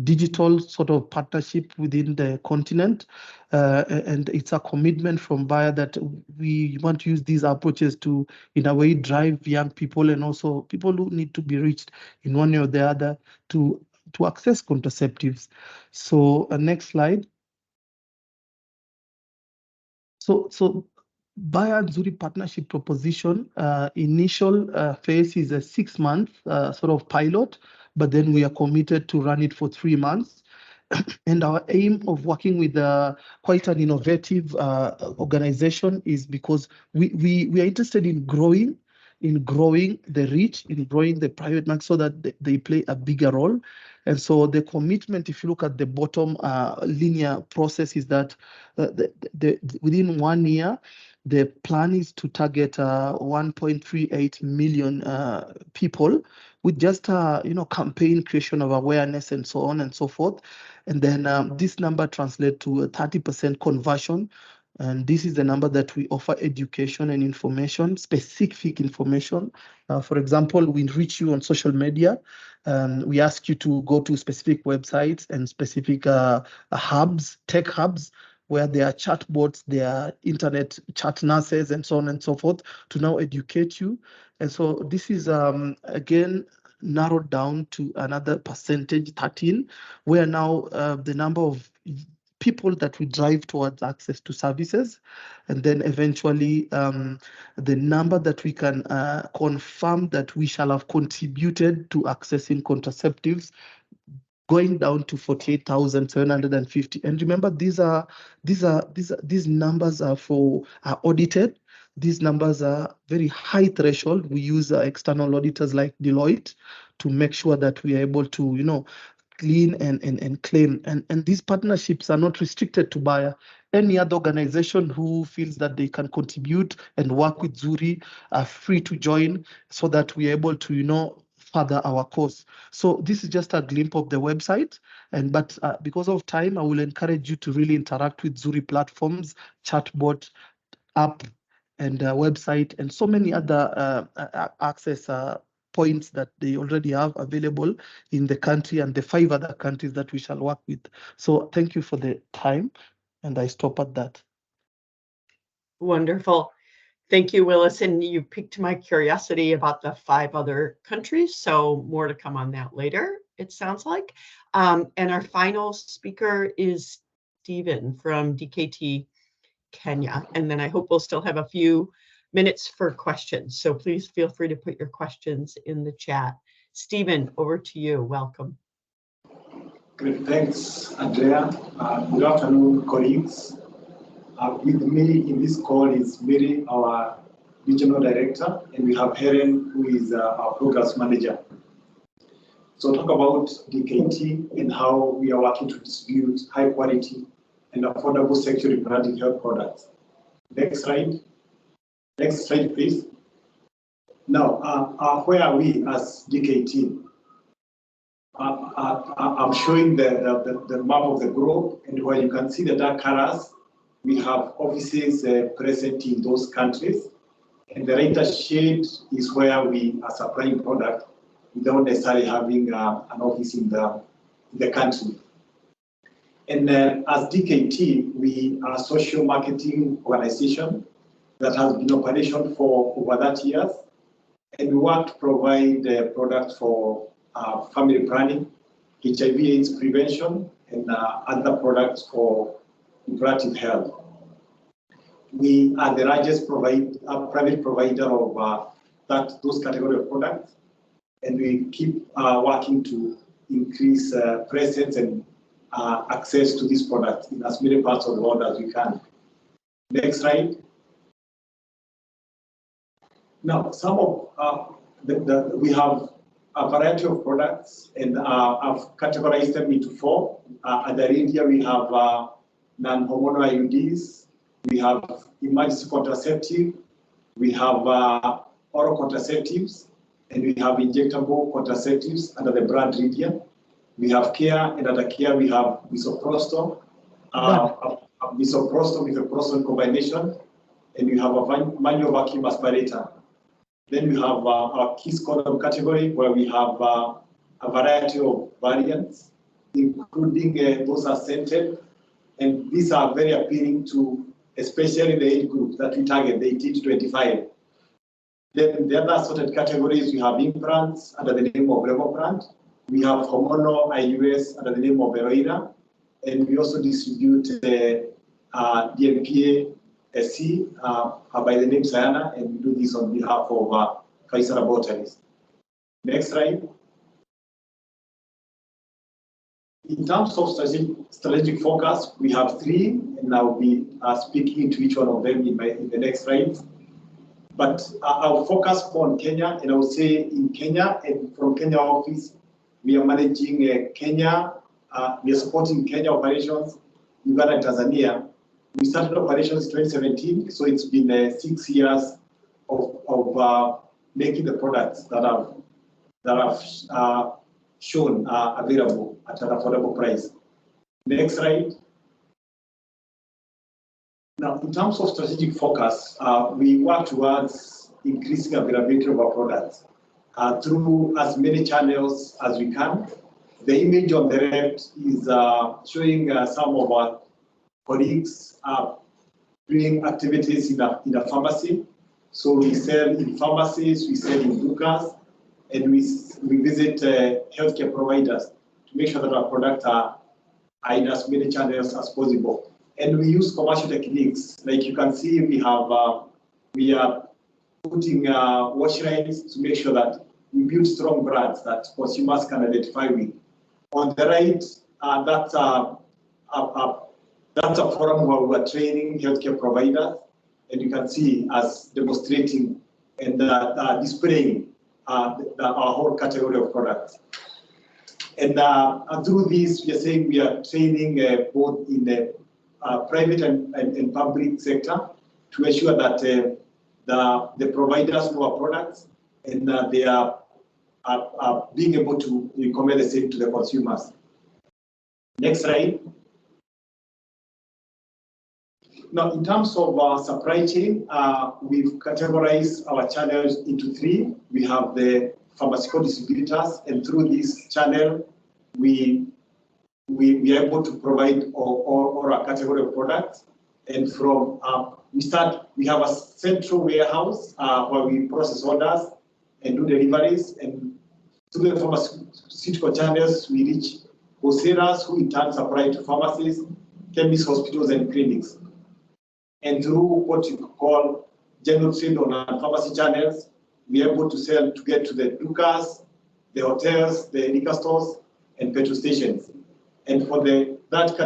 digital sort of partnership within the continent, and it's a commitment from Bayer that we want to use these approaches to, in a way, drive young people and also people who need to be reached in one way or the other to access contraceptives. So next slide. So Bayer and Zuri partnership proposition, initial phase is a 6-month sort of pilot, but then we are committed to run it for 3 months. And our aim of working with quite an innovative organization is because we are interested in growing the reach, in growing the private market so that they play a bigger role. And so the commitment, if you look at the bottom linear process, is that within 1 year, the plan is to target 1.38 million people with just campaign creation of awareness and so on and so forth. And then this number translates to a 30% conversion. And this is the number that we offer education and information, specific information. For example, we reach you on social media, We ask you to go to specific websites and specific hubs, tech hubs, where there are chatbots, there are internet chat nurses, and so on and so forth, to now educate you. And so this is, again, narrowed down to another percentage, 13, where now the number of people that we drive towards access to services, and then eventually the number that we can confirm that we shall have contributed to accessing contraceptives, going down to 48,750. And remember, these numbers are audited. These numbers are very high threshold. We use external auditors like Deloitte to make sure that we are able to, clean and claim. And these partnerships are not restricted to Bayer. Any other organization who feels that they can contribute and work with Zuri are free to join, so that we are able to, further our cause. So this is just a glimpse of the website, but because of time, I will encourage you to really interact with Zuri platforms, chatbot, app, and website, and so many other access points that they already have available in the country and the 5 other countries that we shall work with. So thank you for the time, and I stop at that. Wonderful. Thank you, Willis. And you piqued my curiosity about the 5 other countries. So more to come on that later, it sounds like. And our final speaker is Stephen from DKT Kenya. And then I hope we'll still have a few minutes for questions. So please feel free to put your questions in the chat. Stephen, over to you. Welcome. Great. Thanks, Andrea. Good afternoon, colleagues. With me in this call is Mary, our regional director, and we have Helen, who is our programs manager. So talk about DKT and how we are working to distribute high quality and affordable sexual reproductive health products. Next slide. Next slide, please. Now, where are we as DKT? I'm showing the map of the globe, and where you can see the dark colors, we have offices present in those countries, and the lighter shade is where we are supplying product without necessarily having an office in the country. And as DKT, we are a social marketing organization that has been in operation for over 30 years, and we work to provide products for family planning, HIV/AIDS prevention, and other products for reproductive health. We are the largest private provider of those category of products, and we keep working to increase presence and access to these products in as many parts of the world as we can. Next slide. Now, some of we have a variety of products, and I've categorized them into 4. At the India, we have non-hormonal IUDs, we have emergency contraceptive, we have oral contraceptives, and we have injectable contraceptives under the brand Lydia. We have care, and under care we have misoprostol, misoprostol with a prostol combination, and we have a manual vacuum aspirator. Then we have our kiss condom category, where we have a variety of variants, including those are scented, and these are very appealing to especially the age group that we target, the 18 to 25. Then the other assorted categories, we have implants under the name of Levoplant. We have hormonal IUS under the name of Eroina, and we also distribute the DMPA SC by the name Sayana, and we do this on behalf of Kaiser Laboratories. Next slide. In terms of strategic focus, we have 3, and I'll be speaking to each one of them in the next slide. But I'll focus on Kenya, and I will say in Kenya, and from Kenya office, we are managing Kenya, we are supporting Kenya operations, Uganda and Tanzania. We started operations in 2017, so it's been 6 years of making the products that have shown available at an affordable price. Next slide. Now, in terms of strategic focus, we work towards increasing availability of our products. through as many channels as we can. The image on the left is showing some of our colleagues doing activities in a pharmacy. So we sell in pharmacies, we sell in dukas, and we visit healthcare providers to make sure that our products are in as many channels as possible. And we use commercial techniques. Like you can see, we are putting watch lines to make sure that we build strong brands that consumers can identify with. On the right, that's a forum where we are training healthcare providers, and you can see us demonstrating and displaying our whole category of products. And through this, we are saying we are training both in the private and public sector to ensure that the providers know our products and they are being able to recommend the same to the consumers. Next slide. Now, in terms of supply chain, we've categorized our channels into three. We have the pharmaceutical distributors, and through this channel, we are able to provide all our category of products. And from we have a central warehouse where we process orders and do deliveries. And through the pharmaceutical channels, we reach wholesalers who in turn supply to pharmacies, chemists, hospitals, and clinics. And through what you call general trade on our pharmacy channels, we are able to sell to get to the dukas, the hotels, the liquor stores, and petrol stations. And for that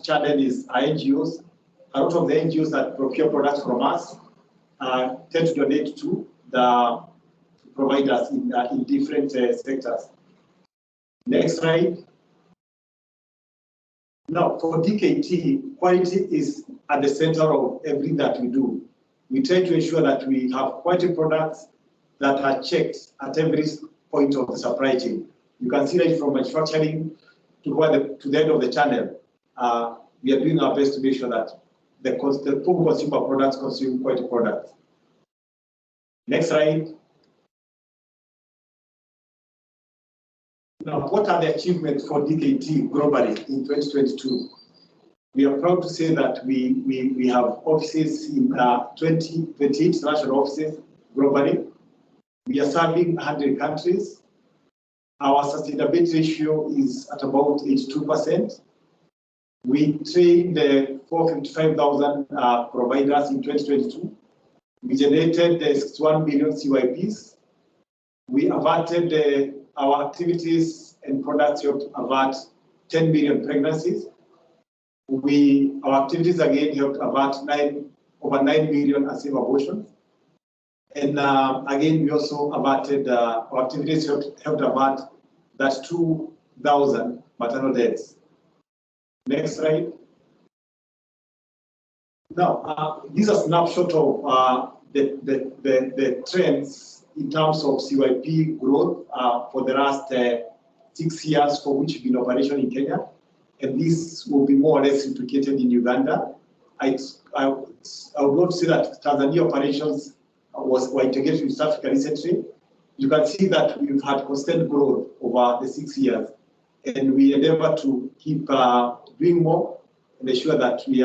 channel is our NGOs. A lot of the NGOs that procure products from us tend to donate to the providers in different sectors. Next slide. Now, for DKT, quality is at the center of everything that we do. We try to ensure that we have quality products that are checked at every point of the supply chain. You can see that from manufacturing to the end of the channel. We are doing our best to make sure that the consumer products consume quality products. Next slide. Now, what are the achievements for DKT globally in 2022? We are proud to say that we have offices in 28 international offices globally. We are serving 100 countries. Our sustainability ratio is at about 82%. We trained 455,000 providers in 2022. We generated 61 million CYPs. We averted our activities and products helped avert 10 million pregnancies. Our activities again helped avert over 9 million unsafe abortions. And again, we also averted, our activities helped avert that 2,000 maternal deaths. Next slide. Now, this is a snapshot of the trends in terms of CYP growth for the last 6 years for which we've been in operation in Kenya. And this will be more or less replicated in Uganda. I would not say that Tanzania operations were integrated with South Africa recently. You can see that we've had constant growth over the 6 years. And we endeavor to keep doing more and ensure that we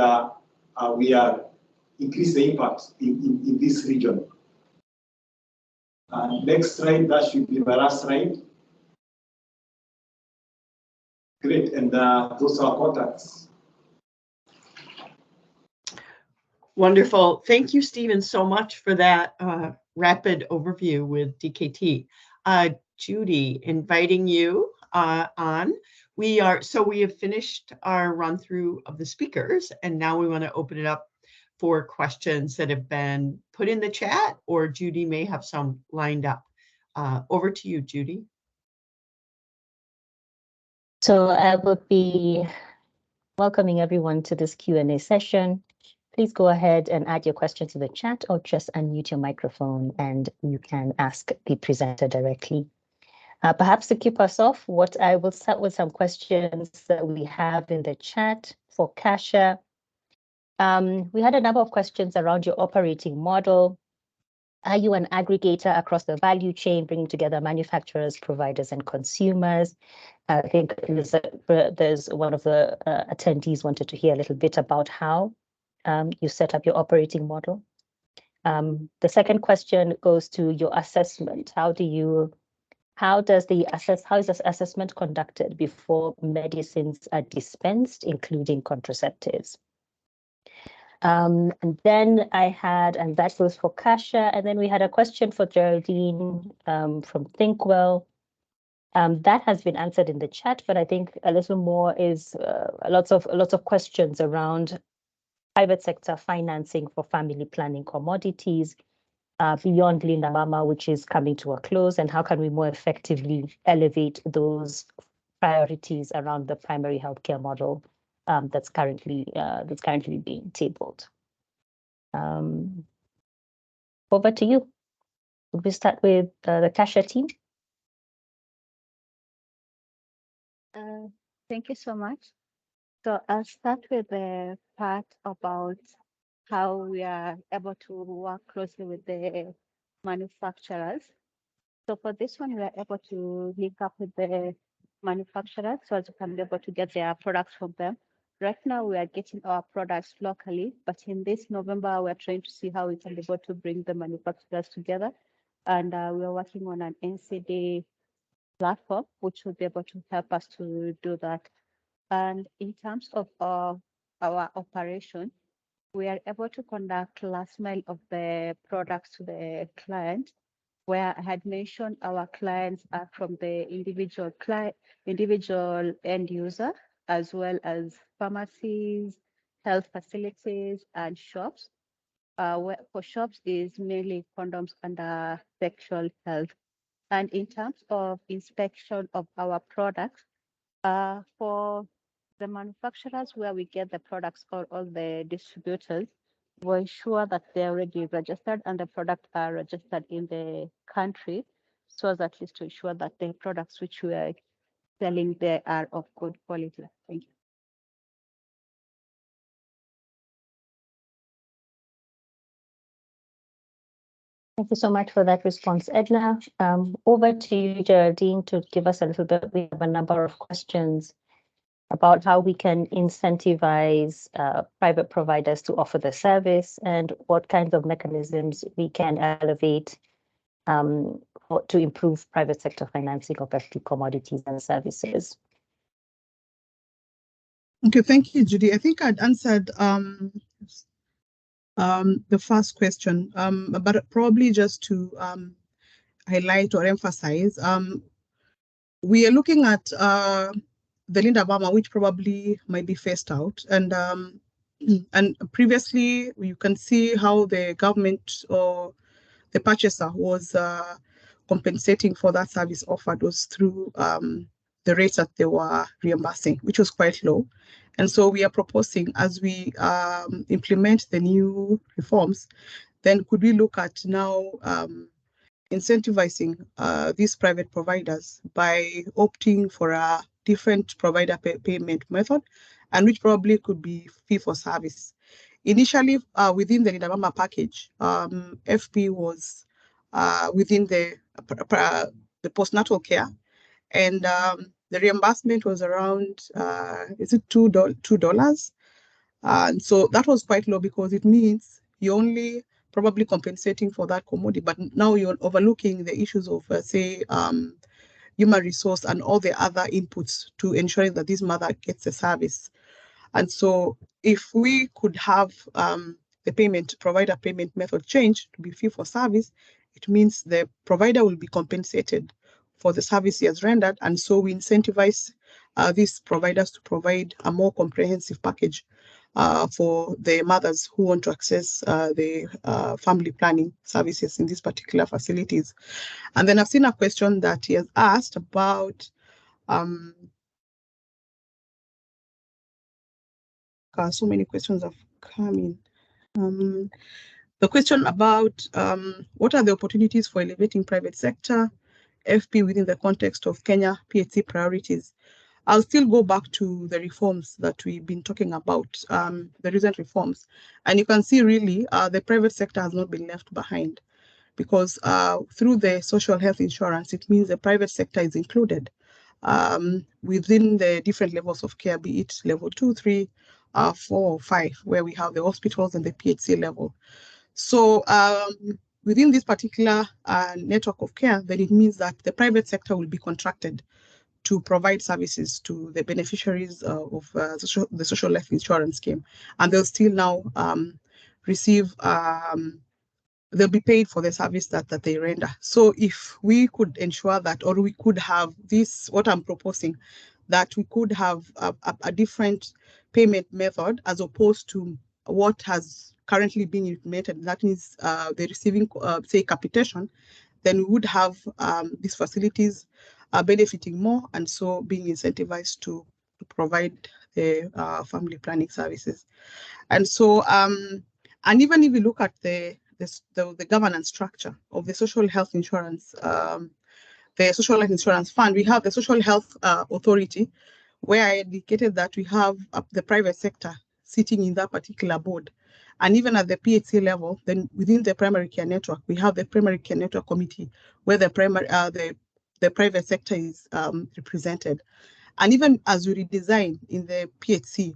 are increase the impact in this region. Next slide, that should be the last slide. Great, and those are contacts. Wonderful. Thank you, Stephen, so much for that rapid overview with DKT. Judy, inviting you on. We have finished our run through of the speakers, and now we want to open it up for questions that have been put in the chat, or Judy may have some lined up. Over to you, Judy. So I will be welcoming everyone to this Q&A session. Please go ahead and add your question to the chat or just unmute your microphone and you can ask the presenter directly. Perhaps to kick us off, I will start with some questions that we have in the chat for Kasha. We had a number of questions around your operating model. Are you an aggregator across the value chain, bringing together manufacturers, providers, and consumers? I think there's one of the attendees wanted to hear a little bit about how you set up your operating model. The second question goes to your assessment. How is this assessment conducted before medicines are dispensed, including contraceptives? And then and that goes for Kasha. And then we had a question for Geraldine from ThinkWell. That has been answered in the chat, but I think a little more is lots of questions around private sector financing for family planning commodities beyond Linda Mama, which is coming to a close, and how can we more effectively elevate those priorities around the primary healthcare model that's currently being tabled. Over to you. Would we start with the Kasha team? Thank you so much. So I'll start with the part about how we are able to work closely with the manufacturers. So for this one, we are able to link up with the manufacturers so as we can be able to get their products from them. Right now, we are getting our products locally, but in this November, we're trying to see how we can be able to bring the manufacturers together. And we are working on an NCD platform, which will be able to help us to do that. And in terms of our operation, we are able to conduct last mile of the products to the client, where I had mentioned our clients are from the individual end user, as well as pharmacies, health facilities, and shops. For shops is mainly condoms and sexual health. And in terms of inspection of our products, for the manufacturers where we get the products or all the distributors, we ensure that they're already registered and the products are registered in the country, so as at least to ensure that the products which we are selling there are of good quality. Thank you. Thank you so much for that response, Edna. Over to you, Geraldine, to give us a little bit. We have a number of questions about how we can incentivize private providers to offer the service and what kinds of mechanisms we can elevate to improve private sector financing of FD commodities and services. Okay, thank you, Judy. I think I'd answered the first question, but probably just to highlight or emphasize, we are looking at the Linda Mama, which probably might be phased out, and previously you can see how the government or the purchaser was compensating for that service offered was through the rates that they were reimbursing, which was quite low. And so we are proposing, as we implement the new reforms, then could we look at now incentivizing these private providers by opting for a different provider payment method, and which probably could be fee for service. Initially, within the Linda Mama package, FP was within the postnatal care, and the reimbursement was around, is it $2? And so that was quite low because it means you only probably compensating for that commodity, but now you're overlooking the issues of, say, human resource and all the other inputs to ensuring that this mother gets a service. And so if we could have the provider payment method changed to be fee for service, it means the provider will be compensated for the service he has rendered. And so we incentivize these providers to provide a more comprehensive package for the mothers who want to access the family planning services in these particular facilities. And then I've seen a question that he has asked about so many questions have come in. The question about what are the opportunities for elevating private sector FP within the context of Kenya PHC priorities. I'll still go back to the reforms that we've been talking about, the recent reforms. And you can see really the private sector has not been left behind. because through the social health insurance, it means the private sector is included within the different levels of care, be it level 2, 3, 4, or 5, where we have the hospitals and the PHC level. So within this particular network of care, then it means that the private sector will be contracted to provide services to the beneficiaries of the social life insurance scheme, and they'll still now receive. They'll be paid for the service that they render. So if we could ensure that, or we could have this, what I'm proposing, that we could have a different payment method as opposed to what has currently been implemented, that is the receiving, say, capitation, then we would have these facilities benefiting more, and so being incentivized to provide the family planning services. And so, and even if you look at the governance structure of the social health insurance, the social health insurance fund, we have the social health authority, where I indicated that we have the private sector sitting in that particular board. And even at the PHC level, then within the primary care network, we have the primary care network committee, where the private sector is represented. And even as we redesign in the PHC,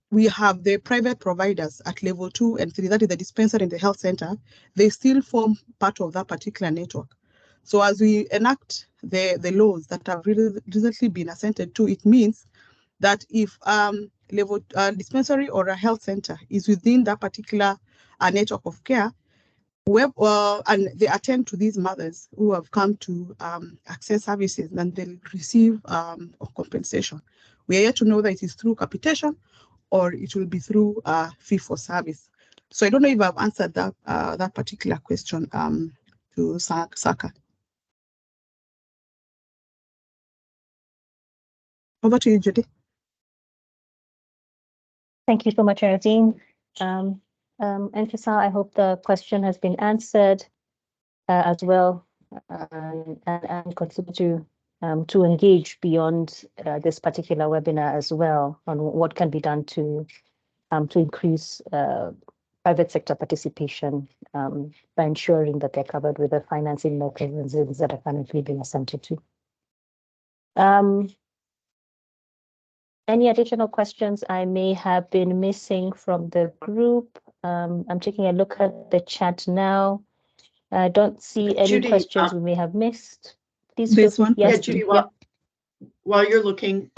we have the private providers at level 2 and 3, that is the dispensary and the health center. They still form part of that particular network. So as we enact the laws that have recently been assented to, it means that if level dispensary or a health center is within that particular network of care, and they attend to these mothers who have come to access services, then they'll receive compensation. We are yet to know that it is through capitation or it will be through fee for service. So I don't know if I've answered that particular question to Saka. Over to you, Judy. Thank you so much, Ernestine. And Kasha, I hope the question has been answered as well, and continue to engage beyond this particular webinar as well on what can be done to increase private sector participation by ensuring that they're covered with the financing mechanisms that are currently being assented to. Any additional questions I may have been missing from the group? I'm taking a look at the chat now. I don't see any Judy, questions we may have missed. Please this feel one. Yes, yeah, Judy, while you're looking,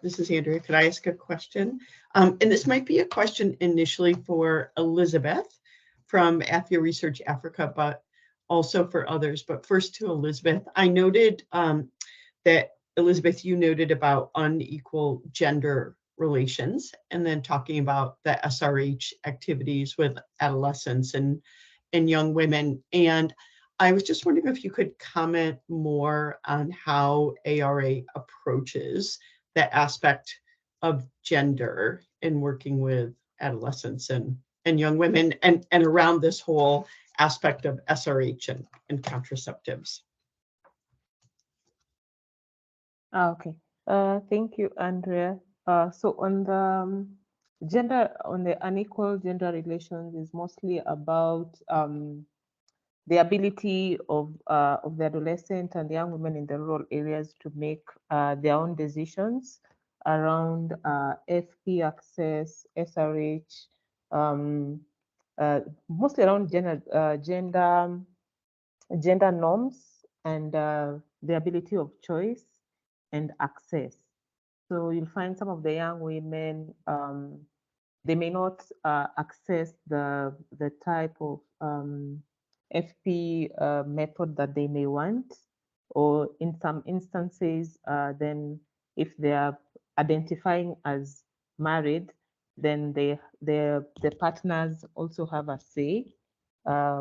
this is Andrea, could I ask a question? And this might be a question initially for Elizabeth from Afya Research Africa, but also for others. But first to Elizabeth, I noted that, Elizabeth, you noted about unequal gender relations, and then talking about the SRH activities with adolescents and young women. And I was just wondering if you could comment more on how ARA approaches that aspect of gender in working with adolescents and young women, and around this whole aspect of SRH and contraceptives. Okay. Thank you, Andrea. So on the on the unequal gender relations is mostly about the ability of the adolescent and young women in the rural areas to make their own decisions around FP access, SRH, mostly around gender norms and the ability of choice and access. So you'll find some of the young women, they may not access the type of FP method that they may want, or in some instances, then if they are identifying as married, then the partners also have a say,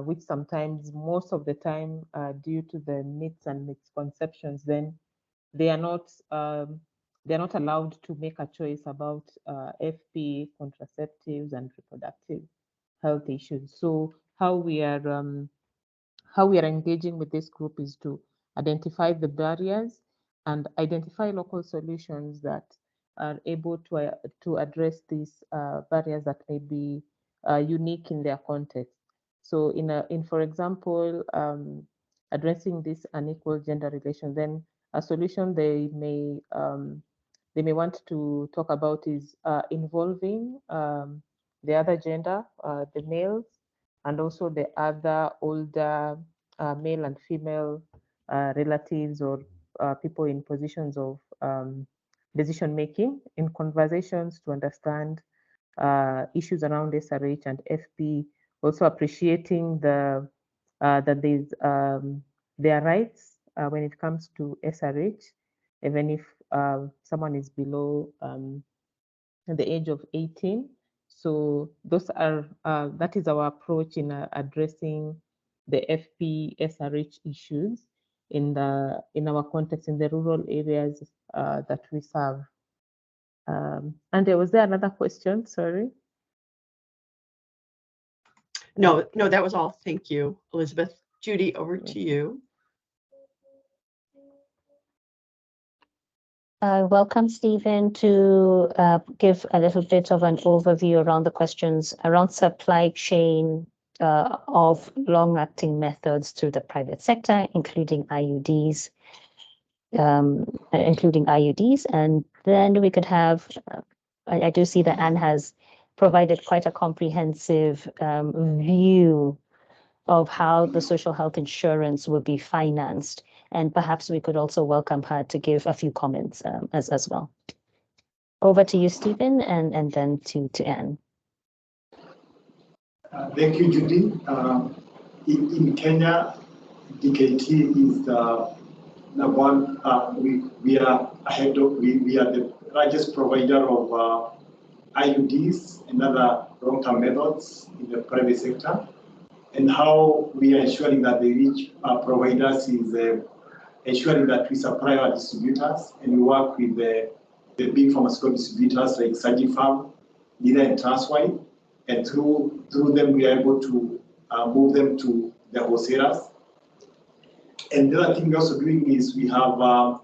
which sometimes, most of the time, due to the myths and misconceptions, then they are not allowed to make a choice about FP, contraceptives, and reproductive health issues. So how we are engaging with this group is to identify the barriers and identify local solutions that are able to address these barriers that may be unique in their context. So for example, addressing this unequal gender relations, then a solution they may want to talk about is involving the other gender, the males, and also the other older male and female relatives or people in positions of decision making in conversations to understand issues around SRH and FP, also appreciating that there's their rights when it comes to SRH, even if someone is below the age of 18. So those are that is our approach in addressing the FP SRH issues in our context in the rural areas that we serve. And was there another question? Sorry. No, that was all. Thank you, Elizabeth. Judy, over to you. Welcome, Stephen, to give a little bit of an overview around the questions around supply chain of long-acting methods through the private sector, including IUDs. And then we could have, I do see that Anne has provided quite a comprehensive view of how the social health insurance will be financed. And perhaps we could also welcome her to give a few comments as well. Over to you, Stephen, and then to Anne. Thank you, Judy. In Kenya, DKT is the number one. We are ahead of. We are the largest provider of IUDs and other long-term methods in the private sector. And how we are ensuring that they reach our providers is ensuring that we supply our distributors, and we work with the big pharmaceutical distributors like Surgifarm, Leader, and Transwide, and through them we are able to move them to the wholesalers. And the other thing we're also doing is we have about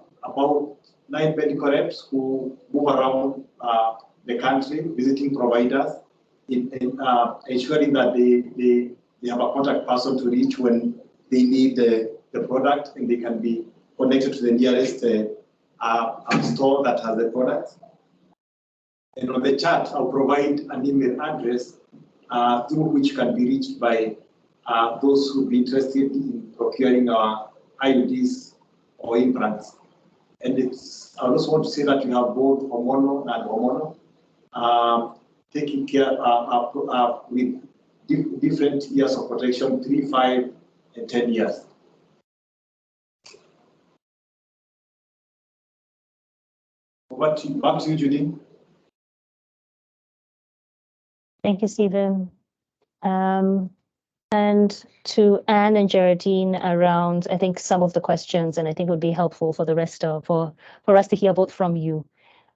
9 medical reps who move around the country visiting providers, ensuring that they have a contact person to reach when they need the product, and they can be connected to the nearest store that has the product. And on the chart, I'll provide an email address through which can be reached by those who be interested in procuring our IUDs or implants. And I also want to say that we have both hormonal and hormonal, taking care with different years of protection, 3, 5, and 10 years. Back to you, Judy. Thank you, Stephen. And to Anne and Geraldine around, I think, some of the questions, and I think it would be helpful for the rest of, for us to hear both from you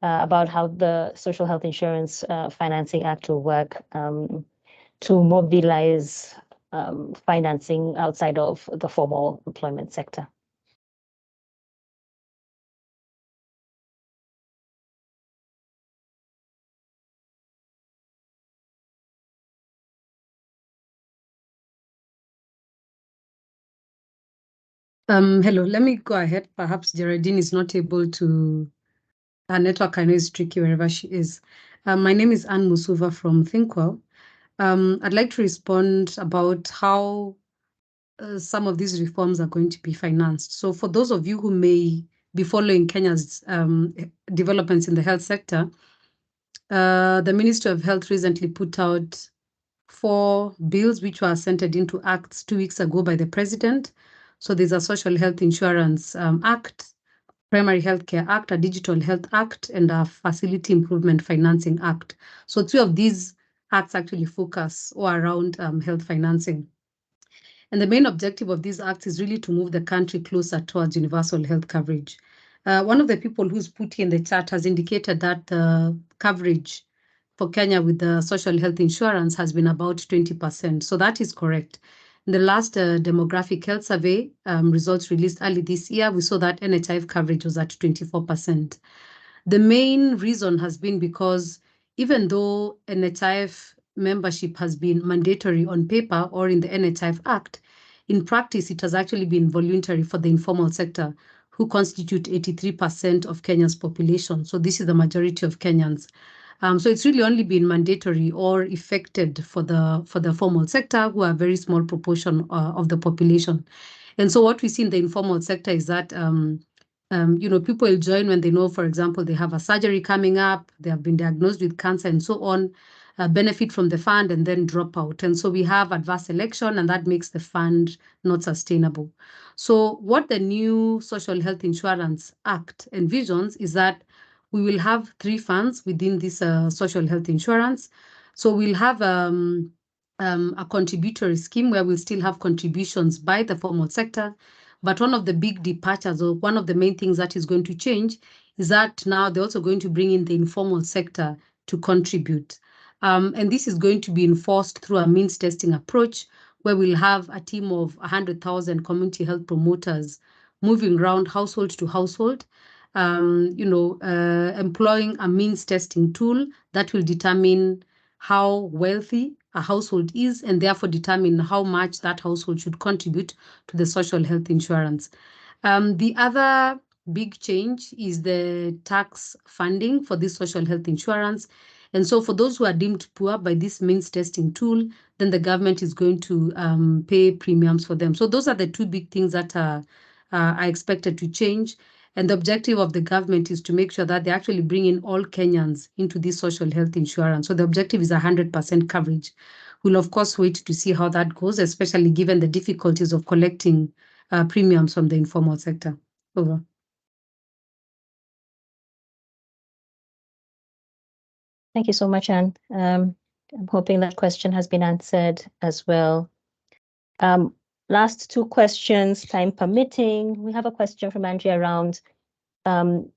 about how the Social Health Insurance Financing Act will work to mobilize financing outside of the formal employment sector. Hello, let me go ahead. Perhaps Geraldine is not able to, her network I know is tricky wherever she is. My name is Anne Musuva from ThinkWell. I'd like to respond about how some of these reforms are going to be financed. So for those of you who may be following Kenya's developments in the health sector, the Ministry of Health recently put out 4 bills which were centered into acts 2 weeks ago by the President. So there's a Social Health Insurance Act, Primary Healthcare Act, a Digital Health Act, and a Facility Improvement Financing Act. So 2 of these acts actually focus around health financing. And the main objective of these acts is really to move the country closer towards universal health coverage. One of the people who's put in the chat has indicated that the coverage for Kenya with the social health insurance has been about 20%. So that is correct. In the last demographic health survey results released early this year, we saw that NHIF coverage was at 24%. The main reason has been because even though NHIF membership has been mandatory on paper or in the NHIF Act, in practice, it has actually been voluntary for the informal sector, who constitute 83% of Kenya's population. So this is the majority of Kenyans. So it's really only been mandatory or effected for the formal sector, who are a very small proportion of the population. And so what we see in the informal sector is that people will join when they know, for example, they have a surgery coming up, they have been diagnosed with cancer and so on, benefit from the fund and then drop out. And so we have adverse selection, and that makes the fund not sustainable. So what the new Social Health Insurance Act envisions is that we will have 3 funds within this social health insurance. So we'll have a contributory scheme where we'll still have contributions by the formal sector. But one of the big departures, or one of the main things that is going to change, is that now they're also going to bring in the informal sector to contribute. And this is going to be enforced through a means testing approach, where we'll have a team of 100,000 community health promoters moving around household to household, employing a means testing tool that will determine how wealthy a household is, and therefore determine how much that household should contribute to the social health insurance. The other big change is the tax funding for this social health insurance. And so for those who are deemed poor by this means testing tool, then the government is going to pay premiums for them. So those are the 2 big things that are expected to change. And the objective of the government is to make sure that they actually bring in all Kenyans into this social health insurance. So the objective is 100% coverage. We'll of course wait to see how that goes, especially given the difficulties of collecting premiums from the informal sector. Over. Thank you so much, Anne. I'm hoping that question has been answered as well. Last 2 questions, time permitting. We have a question from Andrea around the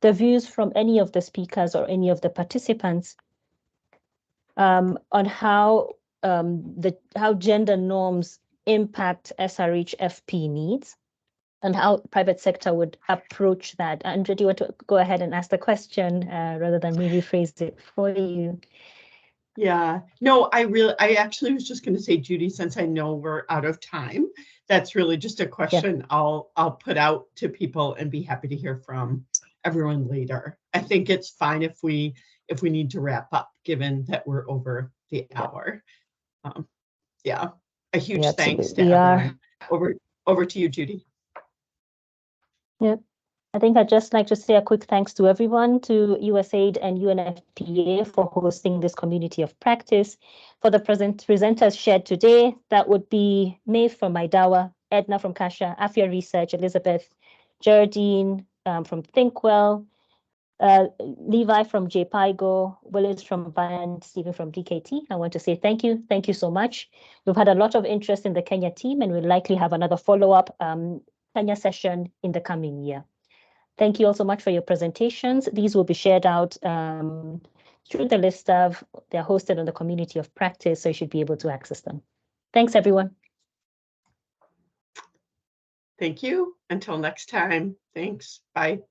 views from any of the speakers or any of the participants on how gender norms impact SRH FP needs and how private sector would approach that. Andrea, do you want to go ahead and ask the question rather than me rephrase it for you? Yeah, no, I actually was just going to say, Judy, since I know we're out of time, that's really just a question I'll put out to people and be happy to hear from everyone later. I think it's fine if we need to wrap up, given that we're over the hour. A huge thanks to everyone. Over to you, Judy. Yep. I think I'd just like to say a quick thanks to everyone, to USAID and UNFPA for hosting this community of practice. For the presenters shared today, that would be Maeve from MYDAWA, Edna from Kasha, Afya Research, Elizabeth, Geraldine from ThinkWell, Levi from Jhpiego, Willis from Band, Stephen from DKT. I want to say thank you. Thank you so much. We've had a lot of interest in the Kenya team, and we'll likely have another follow-up Kenya session in the coming year. Thank you all so much for your presentations. These will be shared out through the listserv. They're hosted on the community of practice, so you should be able to access them. Thanks, everyone. Thank you. Until next time. Thanks. Bye.